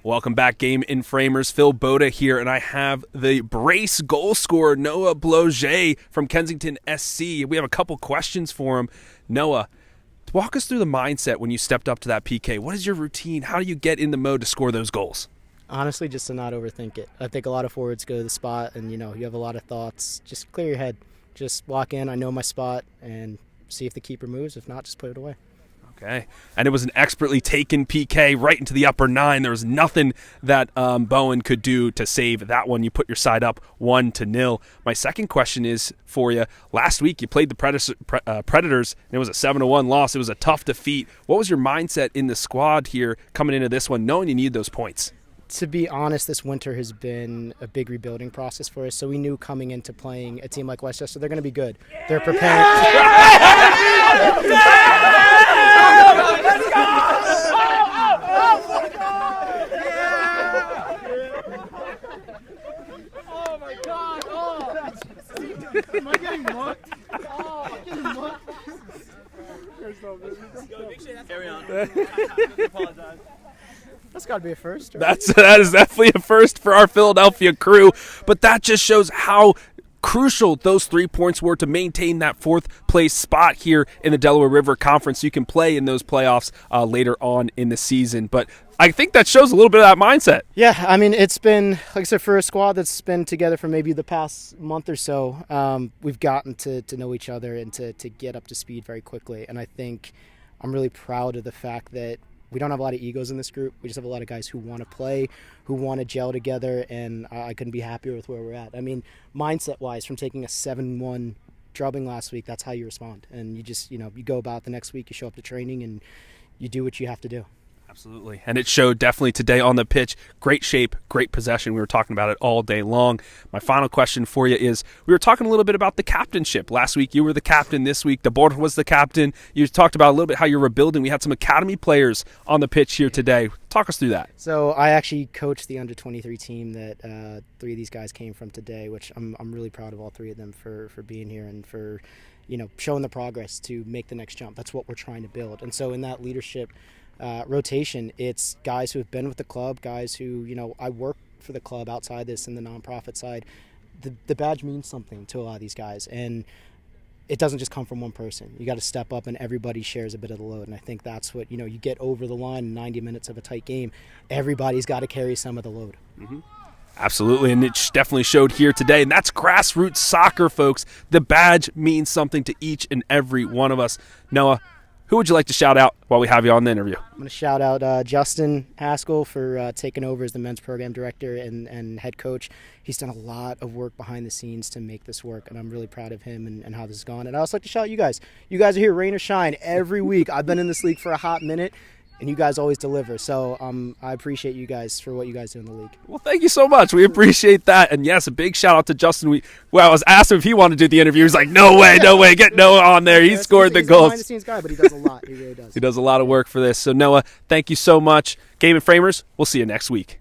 Welcome back, Game in Framers. Phil Boda here, and I have the brace goal scorer, Noah Bloget from Kensington SC. We have a couple questions for him. Noah, walk us through the mindset when you stepped up to that PK. What is your routine? How do you get in the mode to score those goals? Honestly, just to not overthink it. I think a lot of forwards go to the spot, and you have a lot of thoughts. Just clear your head. Just walk in. I know my spot, and see if the keeper moves. If not, just put it away. Okay, and it was an expertly taken PK right into the upper 9. There was nothing that Bowen could do to save that one. You put your side up 1-0. My second question is for you. Last week you played the Predators, and it was a 7-1 loss. It was a tough defeat. What was your mindset in the squad here coming into this one, knowing you need those points? To be honest, this winter has been a big rebuilding process for us. So we knew coming into playing a team like Westchester, they're going to be good. They're preparing. Oh my God! Oh, am I getting mucked? Oh, I'm getting mucked. Carry on. That's got to be a first. Right? That is definitely a first for our Philadelphia crew, but that just shows how crucial those 3 points were to maintain that 4th place spot here in the Delaware River Conference. You can play in those playoffs later on in the season, but I think that shows a little bit of that mindset. Yeah, I mean, it's been, like I said, for a squad that's been together for maybe the past month or so, we've gotten to know each other and to get up to speed very quickly, and I think I'm really proud of the fact that we don't have a lot of egos in this group. We just have a lot of guys who want to play, who want to gel together, and I couldn't be happier with where we're at. I mean, mindset-wise, from taking a 7-1 drubbing last week, that's how you respond. And you just, you go about the next week, you show up to training, and you do what you have to do. Absolutely. And it showed definitely today on the pitch. Great shape, great possession. We were talking about it all day long. My final question for you is, we were talking a little bit about the captainship. Last week you were the captain. This week the board was the captain. You talked about a little bit how you're rebuilding. We had some academy players on the pitch here today. Talk us through that. So I actually coached the under-23 team that 3 of these guys came from today, which I'm really proud of all 3 of them for being here and for showing the progress to make the next jump. That's what we're trying to build. And so in that leadership rotation, it's guys who have been with the club, guys who, I work for the club outside this in the nonprofit side. The badge means something to a lot of these guys, and it doesn't just come from one person. You got to step up, and everybody shares a bit of the load, and I think that's what, you get over the line in 90 minutes of a tight game. Everybody's got to carry some of the load. Mm-hmm. Absolutely, and it definitely showed here today, and that's grassroots soccer, folks. The badge means something to each and every one of us. Noah, who would you like to shout out while we have you on the interview? I'm going to shout out Justin Haskell for taking over as the men's program director and head coach. He's done a lot of work behind the scenes to make this work, and I'm really proud of him and how this has gone. And I also like to shout out you guys. You guys are here, rain or shine, every week. I've been in this league for a hot minute, and you guys always deliver. So I appreciate you guys for what you guys do in the league. Well, thank you so much. We appreciate that. And, yes, a big shout-out to Justin. I was asked him if he wanted to do the interview. He's like, no way, get Noah on there. He scored the goals. He's a behind-the-scenes guy, but he does a lot. He really does. He does a lot of work for this. So, Noah, thank you so much. Game and Framers, we'll see you next week.